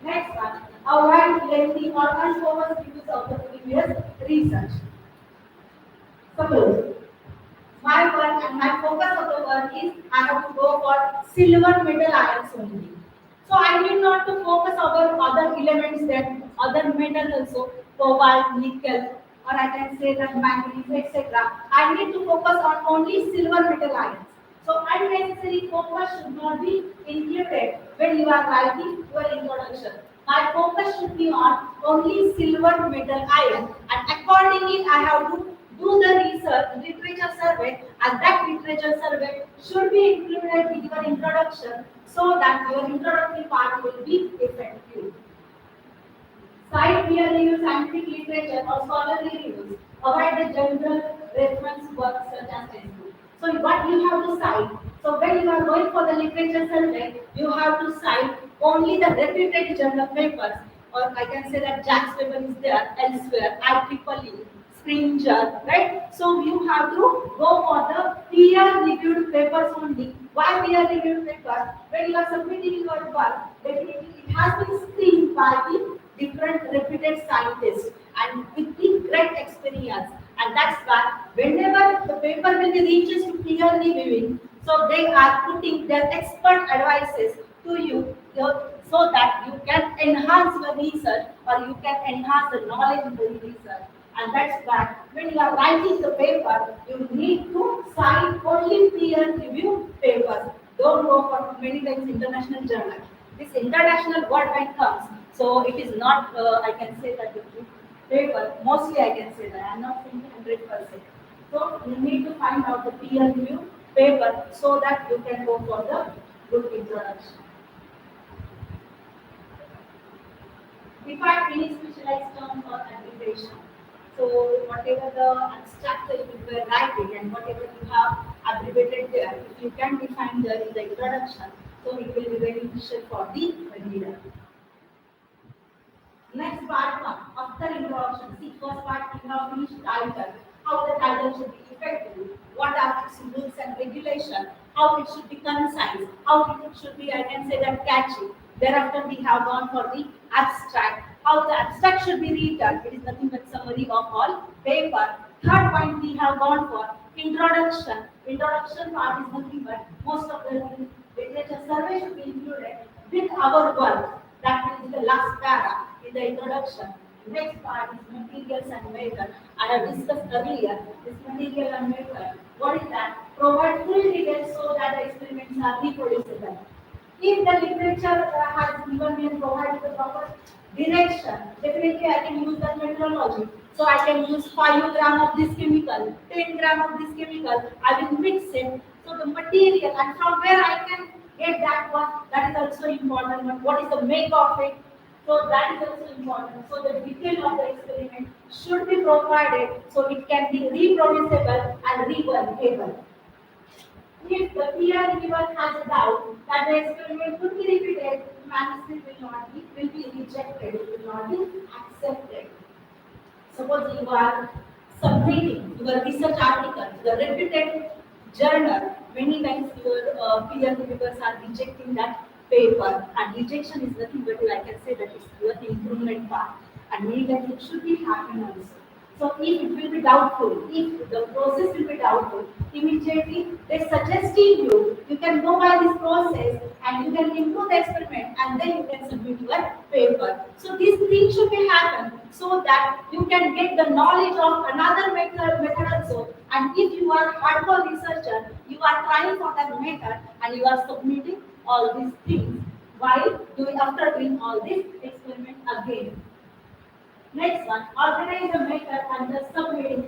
Next one, avoid lengthy or unfocused use of the previous research. Suppose my work and my focus of the work is I have to go for silver metal ions only. So I need not to focus over other elements that other metals also, cobalt, nickel, or I can say that manganese, etc. I need to focus on only silver metal ions. So unnecessary focus should not be included when you are writing your introduction. My focus should be on only silver metal ion, and accordingly I have to do the research, literature survey, and that literature survey should be included in your introduction so that your introductory part will be effective. Cite peer-reviewed scientific literature or scholarly reviews. Avoid the general reference works such as textbook. So what you have to cite? So when you are going for the literature survey, you have to cite only the reputed journal papers, or I can say that Jack's paper is there elsewhere, IEEE, Springer, right? So you have to go for the peer-reviewed papers only. Why peer-reviewed paper? When you are submitting your work, definitely it has been screened by the different reputed scientists and with the great experience. And that's why whenever the paper will be reaches to peer reviewing, so they are putting their expert advices to you. so that you can enhance your research or you can enhance the knowledge in the research. And that's why when you are writing the paper, you need to cite only peer review papers. Don't go for many times international journal. This international word when comes, so it is not, I can say that it is paper, mostly I can say that, I am not saying 100%. So you need to find out the peer review paper so that you can go for the good introduction. Define any specialized term for abbreviation. So whatever the abstract that you were writing and whatever you have abbreviated there, if you can define there in the introduction, so it will be beneficial for the reader. Next part one, after introduction. See, first part you have finished title, how the title should be effective, what are its rules and regulation, how it should be concise, how it should be, I can say that catchy. Thereafter we have gone for the abstract, how the abstract should be written. It is nothing but summary of all paper. Third point we have gone for introduction. Introduction part is nothing but most of the literature survey should be included with our work. That will be the last para in the introduction. Next part is materials and method. I have discussed earlier this material and method. What is that? Provide full details so that the experiments are reproducible. If the literature has given me and provided the proper direction, definitely I can use that methodology. So I can use 5 gram of this chemical, 10 gram of this chemical, I will mix it. So the material and from where I can get that one, that is also important. But what is the make of it? So that is also important. So the detail of the experiment should be provided so it can be reproducible and reworkable. If the peer reviewer has a doubt that the experiment could be repeated, manuscript will be rejected, it will not be accepted. Suppose you are submitting your research article, the reputed journal, many times your peer reviewers are rejecting that paper, and rejection is nothing but I can say that it's your improvement part, and many times it should be happening also. So if it will be doubtful, if the process will be doubtful, immediately they suggesting you can go by this process and you can improve the experiment and then you can submit your paper. So these things should be happen so that you can get the knowledge of another method also. And if you are hardcore researcher, you are trying for that method and you are submitting all these things while doing after doing all this experiment again. Next one, organize the method and the subheadings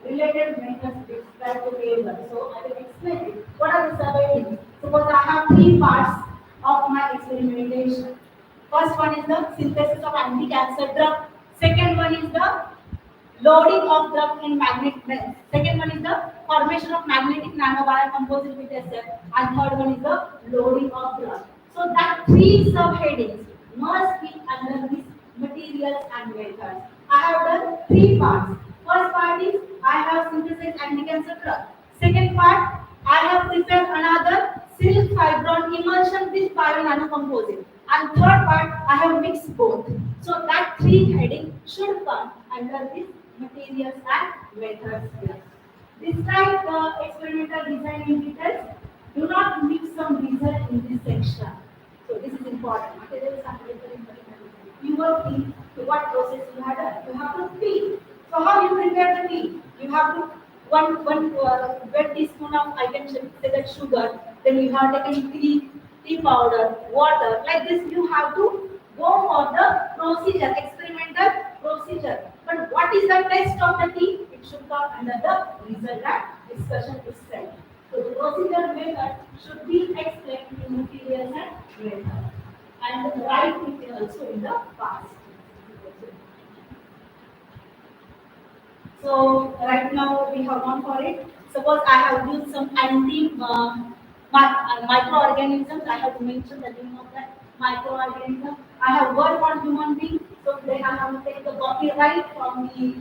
related methods described to table. So I will explain it. What are the subheadings? Suppose I have 3 parts of my experimentation. First one is the synthesis of anti-cancer drug. Second one is the loading of drug in magnetic lens. Second one is the formation of magnetic nanowire composite with SF. And third one is the loading of drug. So that 3 subheadings must be under this materials and methods. I have done 3 parts. First part is I have synthesized anti-cancer drug. Second part, I have prepared another silk fibron emulsion with bio-nanocomposite. And third part, I have mixed both. So that 3 heading should come under this materials and methods here. Describe the experimental design in details. Do not mix some result in this section. So this is important. Materials and methods. You will think to what process you have done. You have to tea. So how you prepare the tea? You have to one wet teaspoon of I can say that sugar. Then you have taken tea powder, water. Like this, you have to go for the procedure, experimental procedure. But what is the test of the tea? It should come under the result and discussion itself. So the procedure method should be explained in materials and method. And write it also in the past. So right now we have gone for it. Suppose I have used some microorganisms. I have to mention the name of that microorganism. I have worked on human beings, so they have to take the copyright from the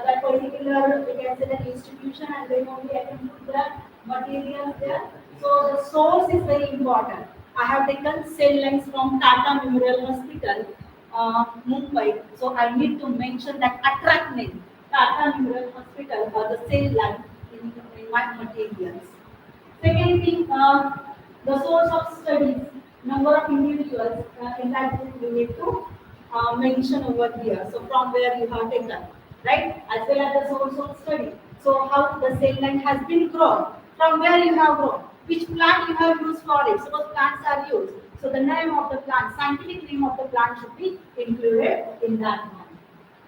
that particular we can say that institution, and then only I can put the materials there. So the source is very important. I have taken cell lines from Tata Memorial Hospital, Mumbai. So I need to mention that attract name, Tata Memorial Hospital for the cell line in my materials. Second thing, the source of studies. number of individuals in that group you need to mention over here. So from where you have taken, right? As well as the source of study. So how the cell line has been grown, from where you have grown, which plant you have used for it. So what plants are used. So the name of the plant, scientific name of the plant should be included in that one.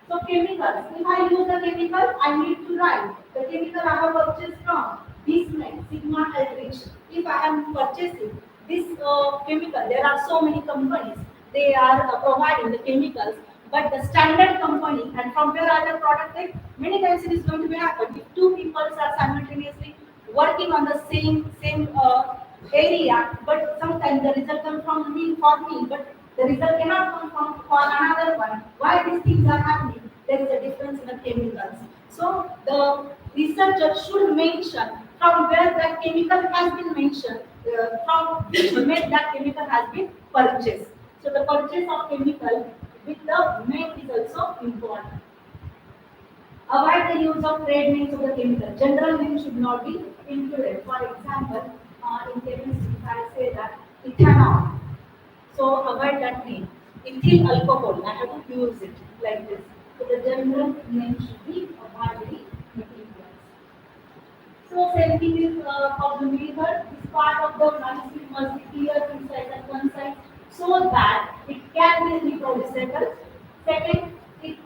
So chemicals, if I use the chemical, I need to write the chemical I have purchased from this name, Sigma Aldrich. If I am purchasing this chemical, there are so many companies, they are providing the chemicals, but the standard company and from where are the product like many times it is going to be happen if two people are simultaneously working on the same area, but sometimes the result comes from me for me, but the result cannot come from for another one. Why these things are happening? There is a difference in the chemicals. So the researcher should mention from where that chemical has been mentioned, from which make that chemical has been purchased. So the purchase of chemical with the make is also important. Avoid the use of trade names of the chemical. General names should not be included. For example, in chemistry, if I say that ethanol, so avoid that name. Ethyl alcohol, I have to use it like this. So the general name should be avoid the materials. So safety is of the method. This part of the analysis must be clear, precise, and concise, so that it can be reproducible. Second, if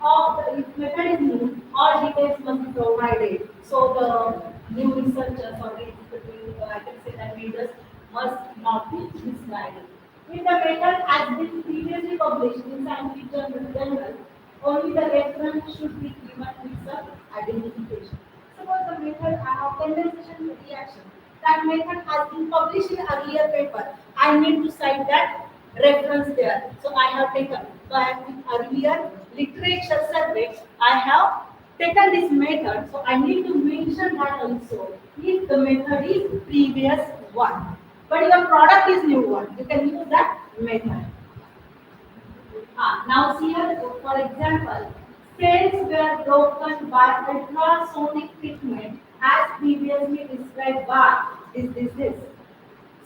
method is new, all details must be provided. So the new researchers or I can say that readers must not be misguided. If the method has been previously published in scientific journal, only the reference should be given with some identification. Suppose the method of condensation reaction, that method has been published in earlier paper. I need to cite that reference there. So I have taken by earlier literature survey. I have taken this method. So I need to mention that also. If the method is previous one, but your product is new one, you can use that method. Now here, for example, cells were broken by ultrasonic treatment as previously described by this.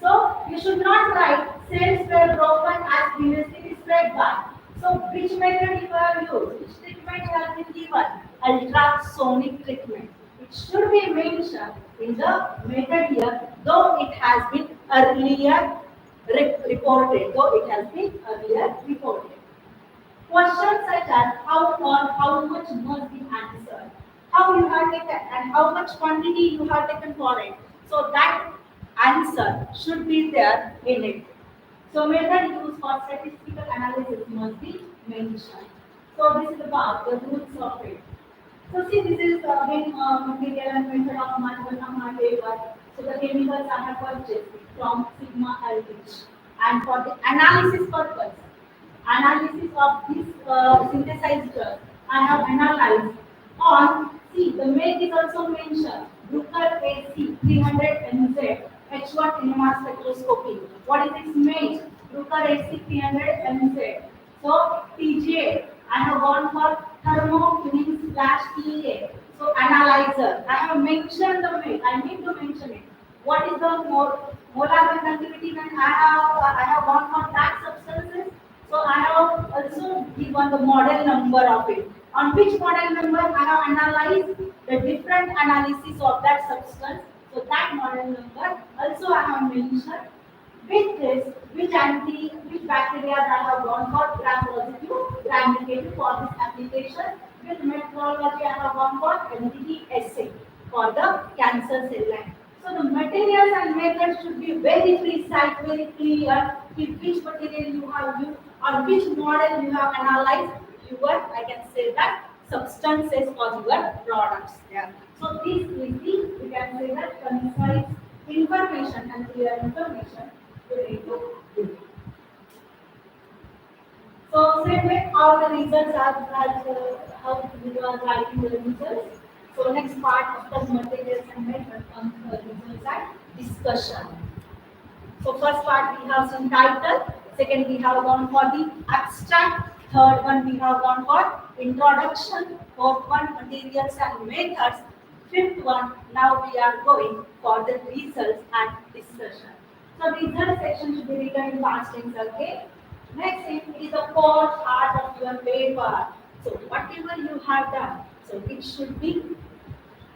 So you should not write cells were broken as previously described by. So which method you have used? Which treatment has been given? Ultrasonic treatment. It should be mentioned in the method here, though it has been earlier reported. Though it has been earlier reported. Questions such as how or how much must be answered, how you have taken and how much quantity you have taken for it. So that answer should be there in it. So method used for statistical analysis must be mentioned. So this is about the rules of it. So see, this is again material and method of my paper. So the chemicals I have purchased from Sigma Aldrich. And for the analysis purpose, analysis of this synthesized drug, I have analyzed on, see, the make is also mentioned, Bruker AC 300 NZ H1 NMR spectroscopy. What is its make? Bruker AC 300 NZ. So TGA, I have gone for thermo slash TA. So analyzer, I have mentioned the make. I need to mention it. What is the molar conductivity? When I have gone for that substances. So I have also given the model number of it. On which model number I have analyzed the different analysis of that substance. So that model number also I have mentioned. With this, which bacteria I have gone for gram positive, gram negative for this application. With methodology I have gone for MTD assay for the cancer cell line. So the materials and methods should be very precise, very clear. Which material you have used or which model you have analyzed your, I can say that, substances or your products. Yeah. So this is the, we can say that, concise information and clear information you need to do. So same way how the results are, how you are writing the results. So next part of the materials and method comes the results and discussion. So first part we have some title, second we have gone for the abstract, third one we have gone for introduction, fourth one materials and methods, fifth one now we are going for the results and discussion. So result section should be written in past tense again. Next thing is the core part of your paper. So whatever you have done, so it should be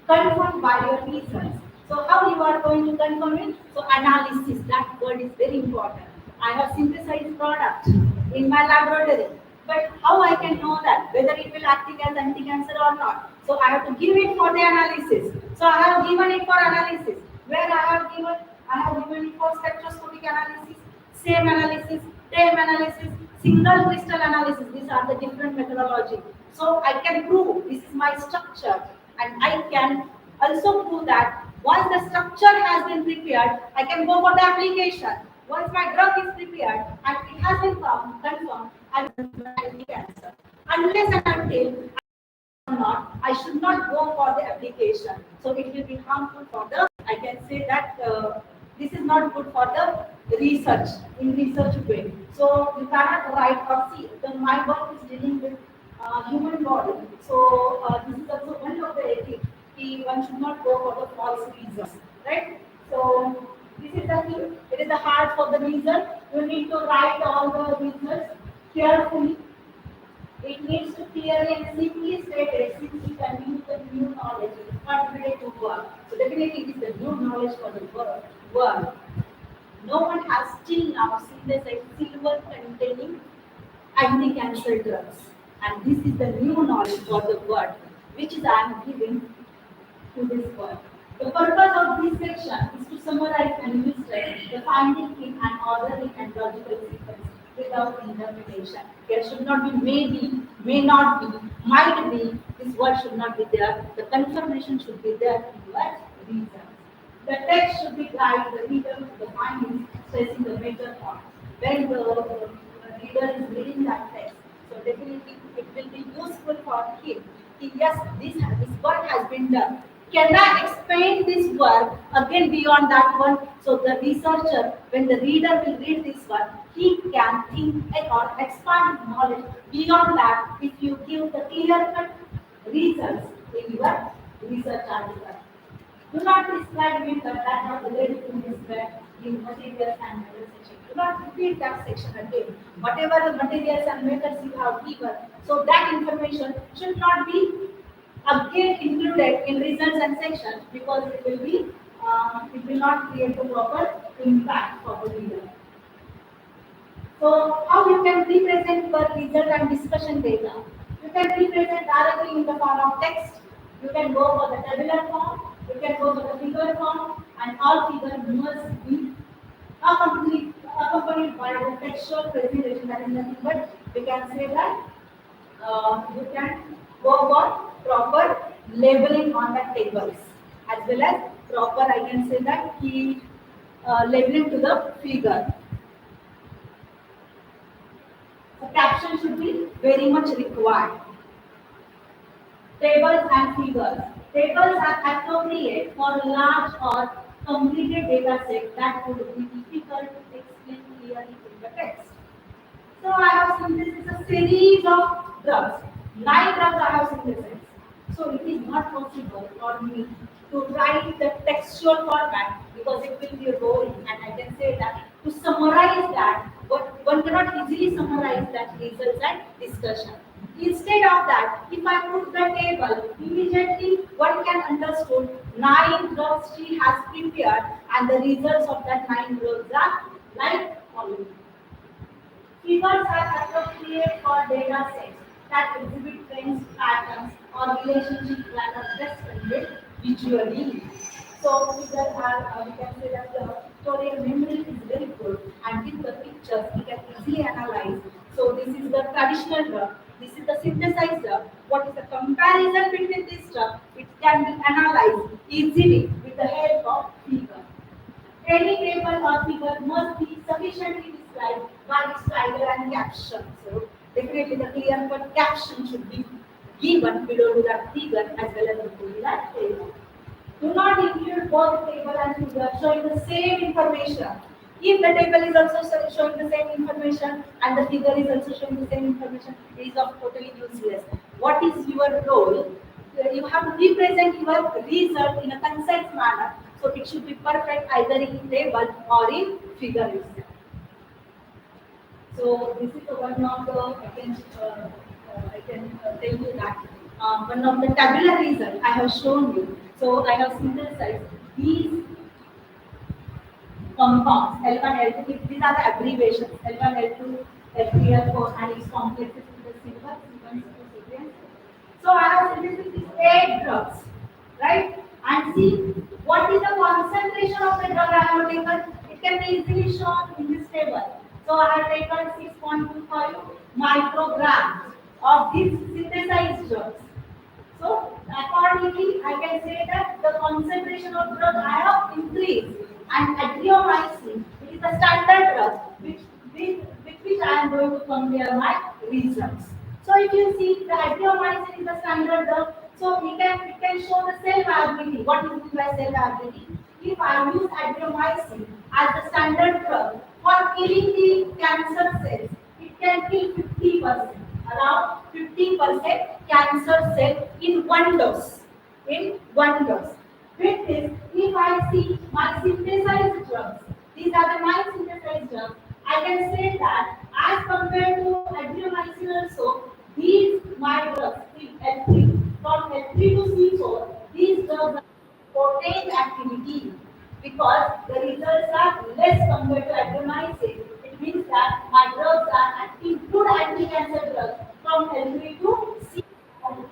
confirmed by your results. So how you are going to confirm it? So analysis, that word is very important. I have synthesized product in my laboratory, but how I can know that whether it will acting as anti-cancer or not? So I have to give it for the analysis. So I have given it for analysis. Where I have given it for spectroscopic analysis, same analysis, TAM analysis, single crystal analysis. These are the different methodology. So I can prove this is my structure, and I can also prove that once the structure has been prepared, I can go for the application. Once my drug is prepared and it has been confirmed, I will do cancer. Unless and until or not, I should not go for the application. So it will be harmful for the, I can say that this is not good for the research, in research way. So you cannot write or see, my work is dealing with human body. So this is also one of the ethics. One should not go for the false reasons, right? So this is the thing. It is the heart for the reason. You need to write all the reasons carefully. It needs to clearly and simply state it since we continue the new knowledge contributed to work. So definitely it is the new knowledge for the world. No one has still now synthesized silver containing anti-cancer drugs. And this is the new knowledge for the world, which is I am giving to this world. The purpose of this section is to summarize and illustrate the finding in an orderly and logical sequence without interpretation. There should not be maybe, may not be, might be. This word should not be there. The confirmation should be there in your reasons. The text should be guide the reader to the findings, stressing the major points. When the reader is reading that text, so definitely it will be useful for him. Yes, this work has been done. Can I explain this work again beyond that one? So the researcher, when the reader will read this one, he can think or expand his knowledge beyond that if you give the clear-cut reasons in your research article. Do not describe method that was already been described in materials and methods section. Do not repeat that section again. Whatever the materials and methods you have given, so that information should not be again included in results and section because it will not create the proper impact for the reader. So how you can represent your result and discussion data? You can represent directly in the form of text. You can go for the tabular form. You can go for the figure form, and all figures must be accompanied by the textual presentation. That is nothing but we can say that you can go for proper labeling on the tables as well as proper, I can say that key labeling to the figure. The caption should be very much required. Tables and figures. Tables are appropriate for large or completed data set that would be difficult to explain clearly in the text. So I have synthesized a series of drugs. 9 drugs I have synthesized. So it is not possible for me to write the textual format because it will be boring, and I can say that to summarize that, but one cannot easily summarize that results and discussion. Instead of that, if I put the table, immediately one can understand 9 drugs she has prepared and the results of that 9 drugs are like following. Figures are appropriate for data sets that exhibit trends, patterns, or relationships that are best conveyed visually. So figures are, we can say that the pictorial memory is very good, and with the pictures we can easily analyze. So this is the traditional drug, this is the synthesized drug. What is the comparison between this drug? It can be analyzed easily with the help of figure. Any table or figure must be sufficiently described by its title and caption. So definitely the clear-cut caption should be given below to that figure as well as below to that table. Do not include both table and figure showing the same information. If the table is also showing the same information and the figure is also showing the same information, it is of totally useless. What is your role? You have to represent your result in a concise manner. So it should be perfect either in table or in figure. figure itself. So this is the one of the I can tell you that one of the tabular result I have shown you. So I have synthesized these compounds L1, L2. These are the abbreviations L1, L2, L3, L4, and its complexes to the silver sequence to sequence. So I have synthesized these 8 drugs, right? And see what is the concentration of the drug I have taken. It can be easily shown in this table. So I have taken 6.25 micrograms of these synthesized drugs. So accordingly, I can say that the concentration of drug I have increased, and adriamycin it is the standard drug with which I am going to compare my results. So if you see the adriamycin is the standard drug, so it can show the cell viability. What is meant by cell viability? If I use adriamycin as the standard drug for killing the cancer cells, it can kill 50%, around 50% cancer cell in one dose. In one dose. With this, if I see my synthesized drugs, these are the my synthesized drugs, I can say that as compared to adriamycin also, these my drugs, L3, from L3 to C4, these drugs are potent activity because the results are less compared to adrenaline. It means that my drugs are active good anti-cancer drugs from L3 to C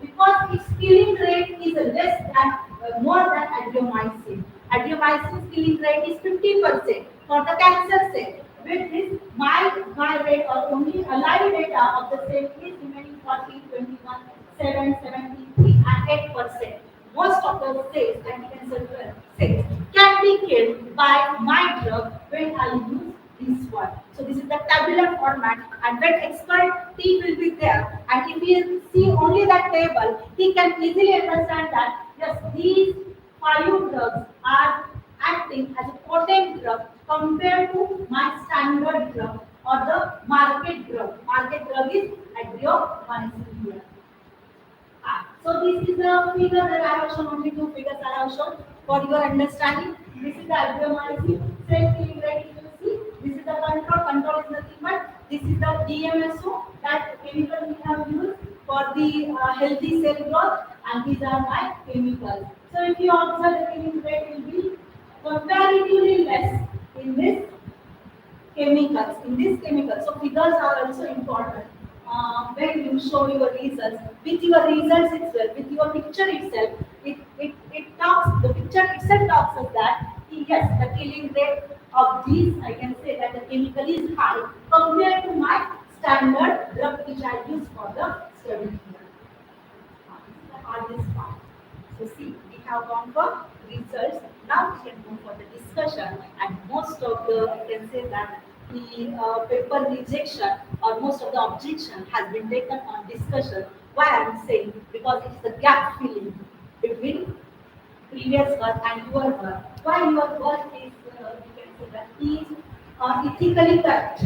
because its killing rate is less than more than adrenaline. Adrenaline killing rate is 50% for the cancer cell. With this, my rate or only alive data of the cell is remaining 40, 21, 7, 73, and 8%. Most of the cells, anti-cancer cells, can be killed by my drug when I use this one. So this is the tabular format, and when expert T will be there, and if he see only that table, he can easily understand that yes, these 5 drugs are acting as a potent drug compared to my standard drug or the market drug. Market drug is adriamycin here. So this is the figure that I have shown, only 2 figures I have shown for your understanding. This is the adrenaline cell killing rate you see. This is the control. Control is nothing but this is the DMSO that chemical we have used for the healthy cell growth, and these are my chemicals. So if you observe, the killing rate will be comparatively less in this chemicals. In this chemical, so figures are also important. When you show your results, with your results itself, with your picture itself, it talks, the picture itself talks of that, yes, the killing rate of these, I can say that the chemical is high compared to my standard drug which I use for the study here. This is the hardest part. So see, we have gone for results. Now we can move for the discussion, and most of the, I can say that the paper rejection or most of the objection has been taken on discussion. Why I am saying? Because it is the gap filling between previous work and your work. Why your work is, you can say that is ethically correct.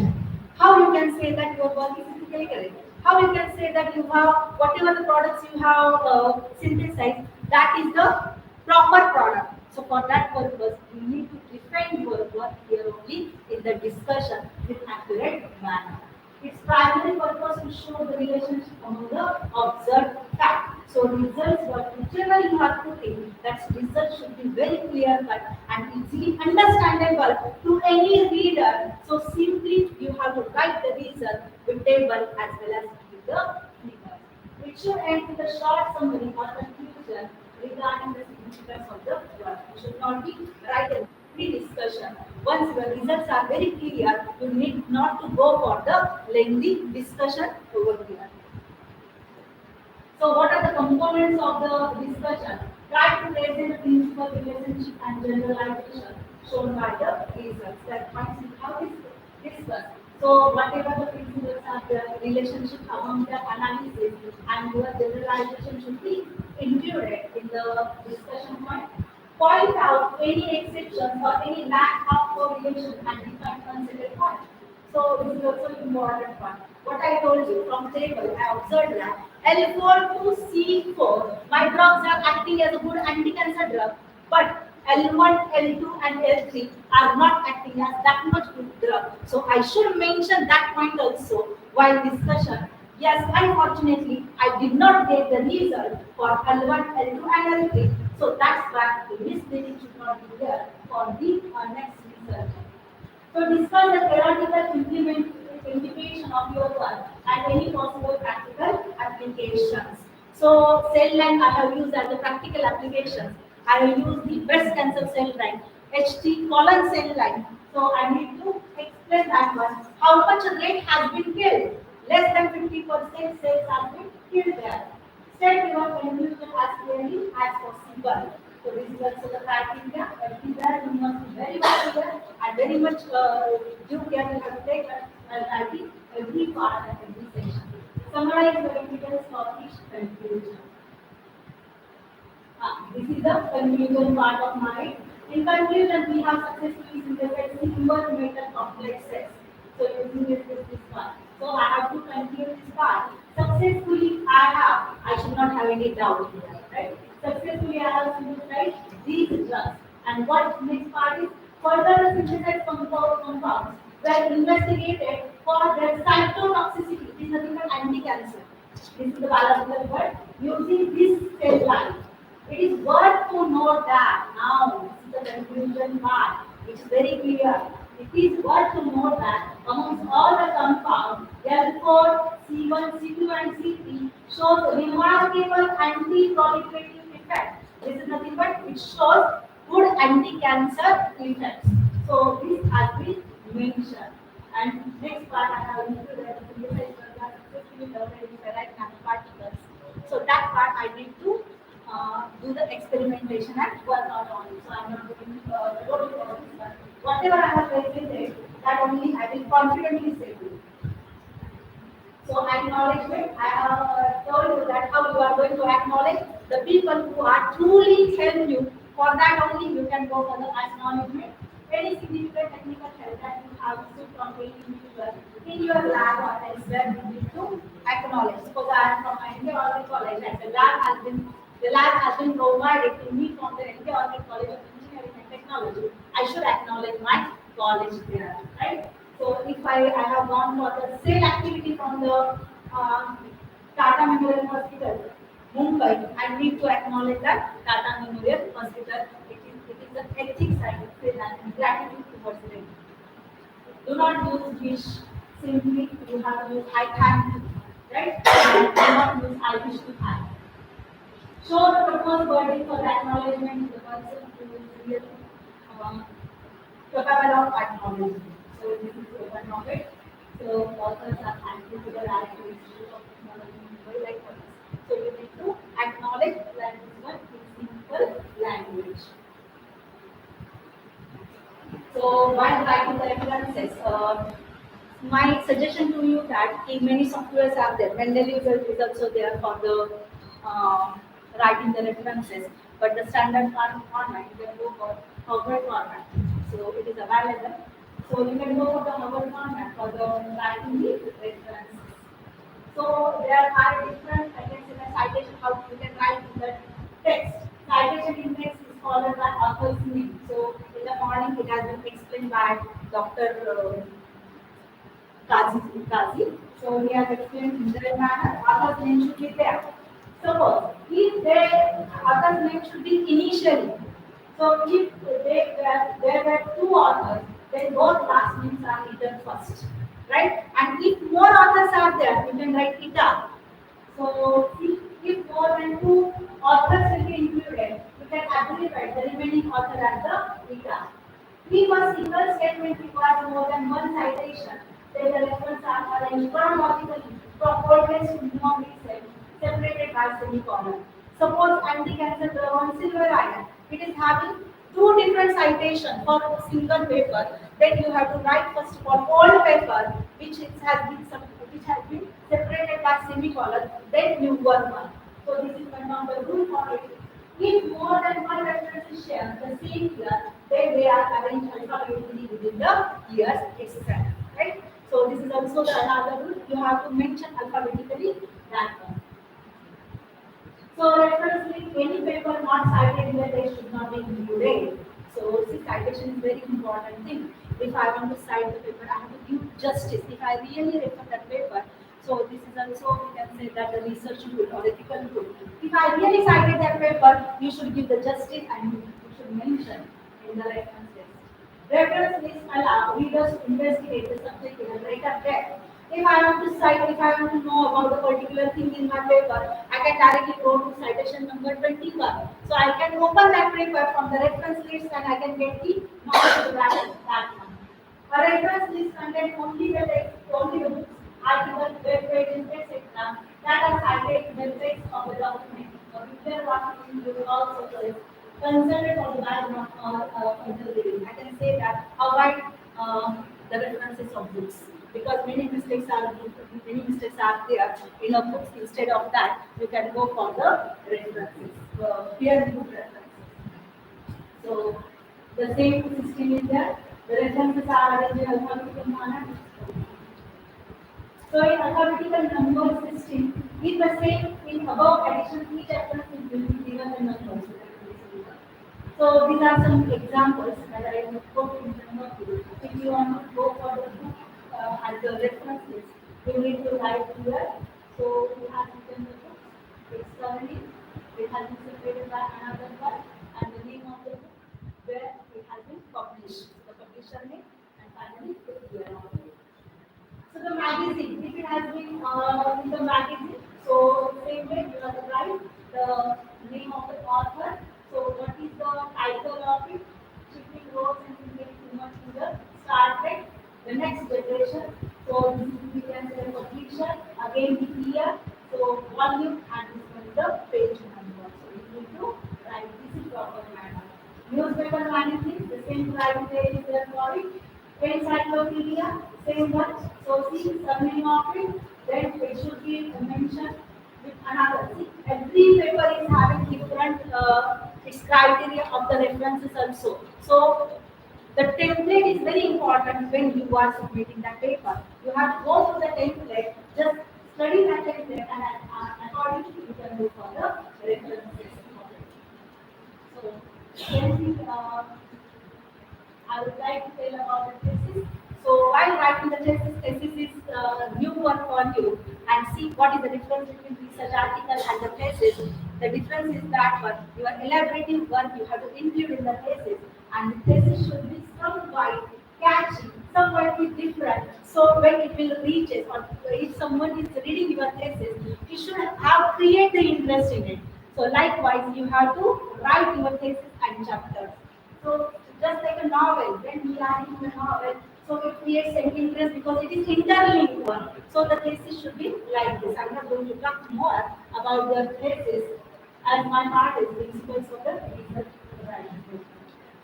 How you can say that your work is ethically correct? How you can say that you have whatever the products you have synthesized, that is the proper product. So for that purpose, you need to define your work here only in the discussion with accurate manner. Its primary purpose is to show the relationship among the observed fact. So results, whichever you are putting, that result should be very clear cut and easily understandable to any reader. So simply you have to write the result with table as well as with the figures. It should end with a short summary or conclusion regarding the significance of the work. You should not be write a lengthy discussion. Once your results are very clear, you need not to go for the lengthy discussion over here. So what are the components of the discussion? Try to present the principal relationship and generalization shown by the results. That points we have discussed. So whatever the principles are, the relationship among the analysis and your generalization should be included in the discussion point. Point out any exceptions or any lack of correlation and define considered point. So this is also important one. What I told you from table, I observed that L4 to C4, my drugs are acting as a good anti-cancer drug, but L1, L2, and L3 are not acting as that much good drug. So I should mention that point also while discussion. Yes, unfortunately, I did not get the result for L1, L2, and L3. So that's why the misleading should not be there for the next result. So discuss the theoretical implication of your work and any possible practical applications. So cell line I have used as a practical applications. I will use the breast cancer cell line, HT colon cell line. So I need to explain that one. How much rate has been killed? Less than 50% cells have been killed there. State your conclusion as clearly as possible. So this is also the criteria. Everywhere you must be very much clear and very much due care you have to take writing every part and every section. Summarize your evidence for each conclusion. This is the conclusion part of mine. In conclusion, we have successfully synthesized single metal complexes. So using this part. So I have to conclude this part. Successfully, I should not have any doubt here, right? Successfully, I have synthesized these drugs. And what next part is further synthesized compounds were investigated for their cytotoxicity. This is nothing but anti-cancer. This is the biological word using this cell line. It is worth to know that now, this is the conclusion part. It's very clear. It is worth to know that amongst all the compounds, L4, C1, C2, and C3 shows remarkable anti-proliferative effect. This is nothing but it shows good anti-cancer effects. So this has been mentioned. And next part I have included the synthesized successfully developed in ferrite nanoparticles. So that part I need to do the experimentation and work out on it. So I'm not going to go to all this, but whatever I have presented, that only I will confidently say to you. So acknowledgement, I have told you that how you are going to acknowledge the people who are truly helping you. For that only you can go for the acknowledgement. Any significant technical help that you have received from any individual in your lab or elsewhere, you need to acknowledge. Suppose I am from India Orbit College and the lab has been provided to me from the India Orbit College of Engineering and Technology. I should acknowledge my college there, right? So if I have gone for the same activity from the Tata Memorial Hospital, Mumbai, I need to acknowledge that Tata Memorial Hospital. It is the ethics I would say that and gratitude towards them. Do not use wish. Simply you have to use I thank you, right? And do not use I wish to thank. Show the proposed wording for the acknowledgement to the person who is really capable of acknowledgement. So this is the open topic. So authors are thankful to the National Institute of Technology in Mumbai like for this. So you need to acknowledge that this one in simple language. So while writing the references, my suggestion to you that many softwares are there. Mendeley is also there for the writing the references, but the standard format you can go for Howard format. So it is available. So you can go for the Howard format for the writing the references. So there are different, I can say the citation how you can write in the text. Citation in text is followed by author's name. So in the morning it has been explained by Dr. Kazi. So he has explained in the manner author's name should be there. Suppose if their author's name should be initially. So if there were two authors, then both last names are written first, right? And if more authors are there, you can write ita. So if more than two authors will be included, you can actually write the remaining author as the ita. If a single statement requires more than one citation, then the reference are arranged chronologically from oldest to more recent, separated by semicolon. Suppose anti-cancer drug on silver iron, it is having two different citations for a single paper. Then you have to write first of all old paper, which has been separated by semicolon. Then new one. So this is one of the rule for it. If more than one reference is shared the same year, then they are arranged alphabetically within the years itself. Right? So this is also the another rule. You have to mention alphabetically that one. So reference link, any paper not cited here, they should not be included. So see, citation is very important thing. If I want to cite the paper, I have to give justice. If I really refer that paper, so this is also, we can say that the research rule or ethical rule. If I really cited that paper, you should give the justice and you should mention in the reference list. Reference list allow readers to investigate the subject in a greater depth. If I want to cite, if I want to know about the particular thing in my paper, I can directly go to citation number 21. So I can open that paper from the reference list and I can get the knowledge about that one. A reference list contains only the text, only the books, articles, web pages, etc. that are cited in the text of the document. Or if there are will also considered for the background or further reading. I can say that avoid the references of books because many mistakes are there in a books. Instead of that, you can go for the references, peer-reviewed references. So the same system is there. The references are arranged in alphabetical manner. So in alphabetical number system, in the same in above addition, each reference will be given a number. So these are some examples that I will put in front of you. If you want to go for the book as a reference list, you need to write here. So you have written the book, its surname, it has been separated by another one, and the name of the book where it has been published, the publisher name, and finally the year of it. So the magazine, if it has been in the magazine, so same way you have to write the name of the author. So what is the title of it? Shifting roads and thinking too much to the Star Trek, the next generation. So this is we can say publisher, again the year, so volume and this one is the page number. So you need to write this in proper manner. Newspaper magazine, the same criteria is there for it. Encyclopedia, same one. So see surname of it, then it should be mentioned with another. See, every paper is having different its criteria of the references also. So the template is very important when you are submitting the paper. You have to go through the template, just study that template, and accordingly you can go for the references. So then I would like to tell about the thesis. So while writing the thesis is new work for you and see what is the difference between research article and the thesis. The difference is that one, your elaborative work you have to include in the thesis and the thesis should be somewhat catchy, somewhat be different. So when it will reach it or if someone is reading your thesis, you should have create the interest in it. So likewise you have to write your thesis and chapters. So just like a novel, when we are in a novel, so it creates an interest because it is interlinked one. So the thesis should be like this. I'm not going to talk more about the thesis as my part is principles of the research writing.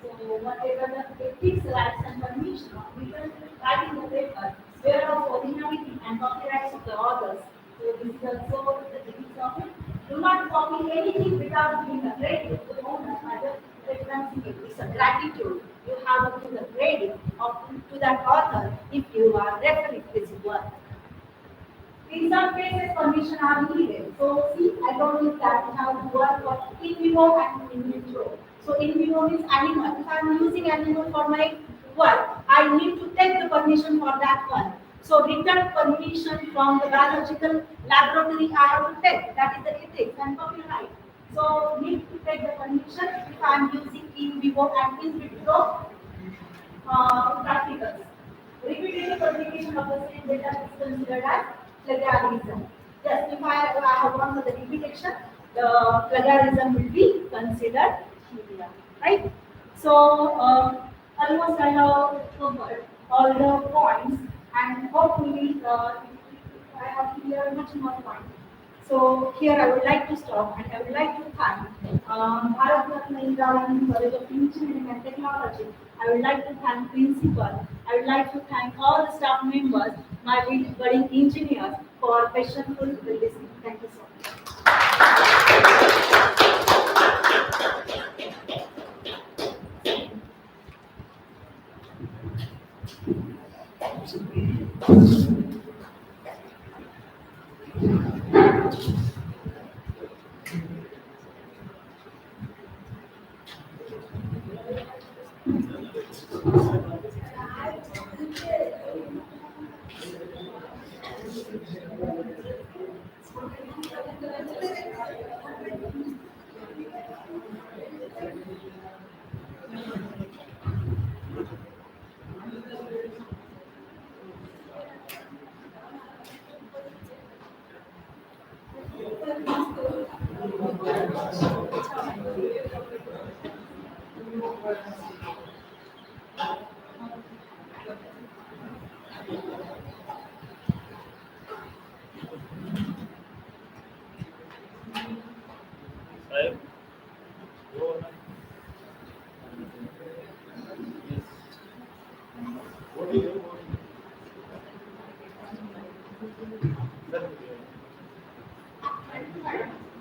So whatever the ethics, rights and permission of written writing the paper, where of originality and copyrights of the authors. So this is also the ethics of it. Do not copy anything without giving a credit to the owner by the referencing it. It's a gratitude. You have to give the credit of, to that author if you are referring his work. In some cases, permission are needed. So, see, I told you that we have to work for in vivo and in vitro. So, in vivo means animal. If I am using animal for my work, I need to take the permission for that one. So, written permission from the biological laboratory I have to take. That is the ethics and copyright. So, need to take the permission if I am using in vivo and in vitro practicals. Repetitive publication of the same data is considered as plagiarism. Yes, if I have gone for the repetition, the plagiarism will be considered here, right? So almost I have covered all the points, and hopefully I have cleared much more points. So here I would like to stop and I would like to thank Bharat Ratna Indira Gandhi College of Engineering and Technology. I would like to thank principal. I would like to thank all the staff members, my budding engineers for patientful listening. Thank you so much.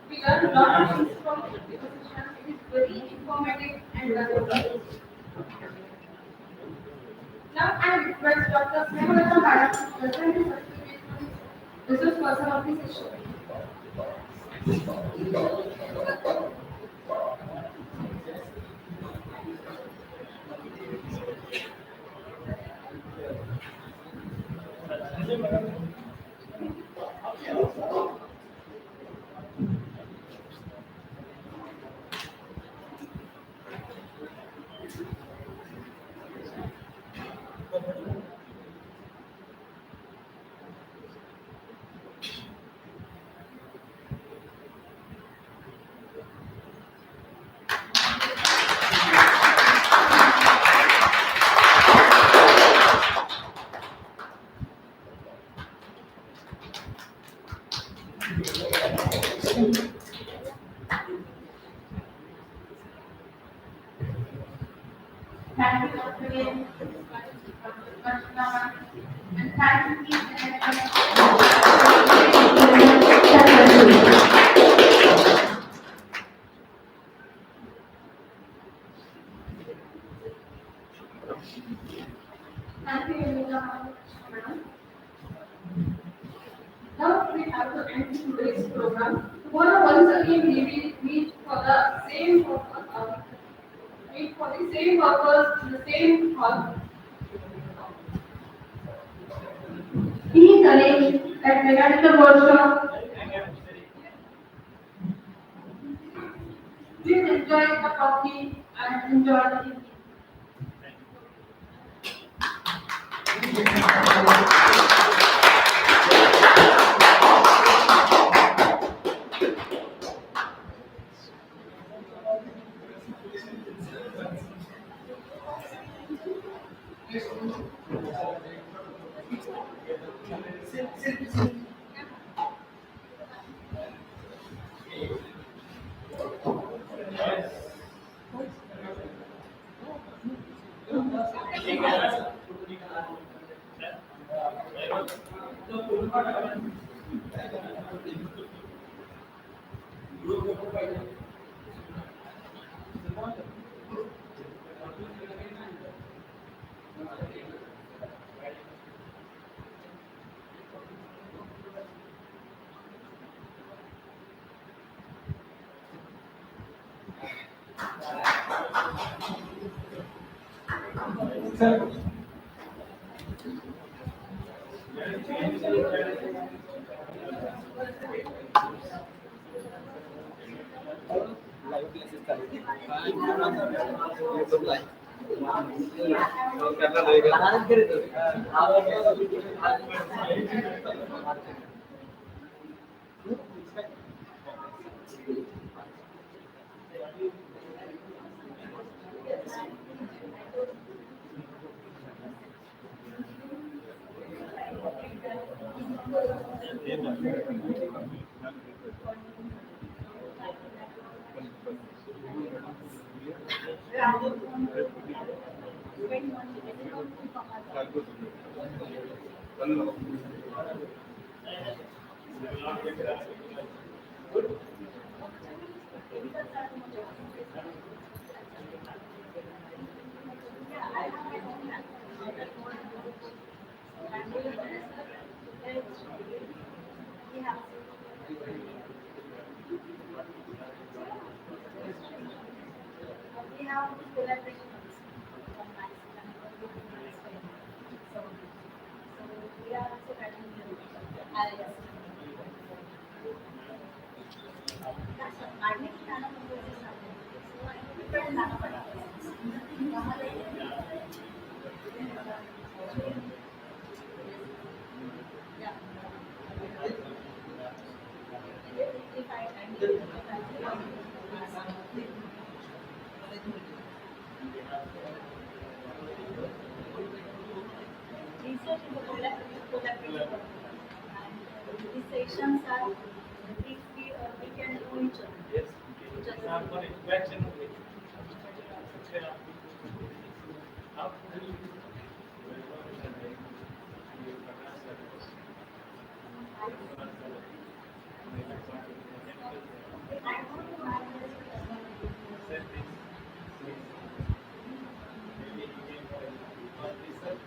We learn a lot of things from the session. It is very informative and valuable. Now I request Dr. Snehalata Madam to present the certificate from resource person of the session. Thank you, Dr. Lim, Dr. Rajnaman, and thank you each and everyone. Thank you, Yamina, madam. Now we have to end today's program. Tomorrow once again we will meet for the same purpose, meet for the same purpose in the same hall. Be encouraged at mechanical workshop. Please enjoy the coffee and enjoy the evening. connections are, if we can know each other. Yes, Each these other. are for interaction only. How do you I don't know, I'm just a customer. said this? Maybe you can for research.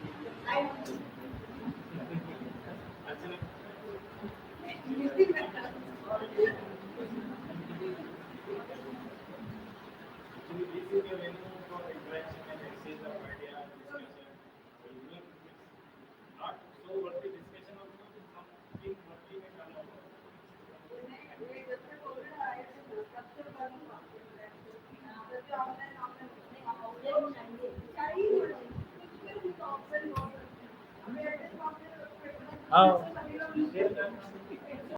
I Actually, actually, this is the venue for interaction and exchange of idea, discussion. So you will not so worthy discussion also, something worthy may come out. How?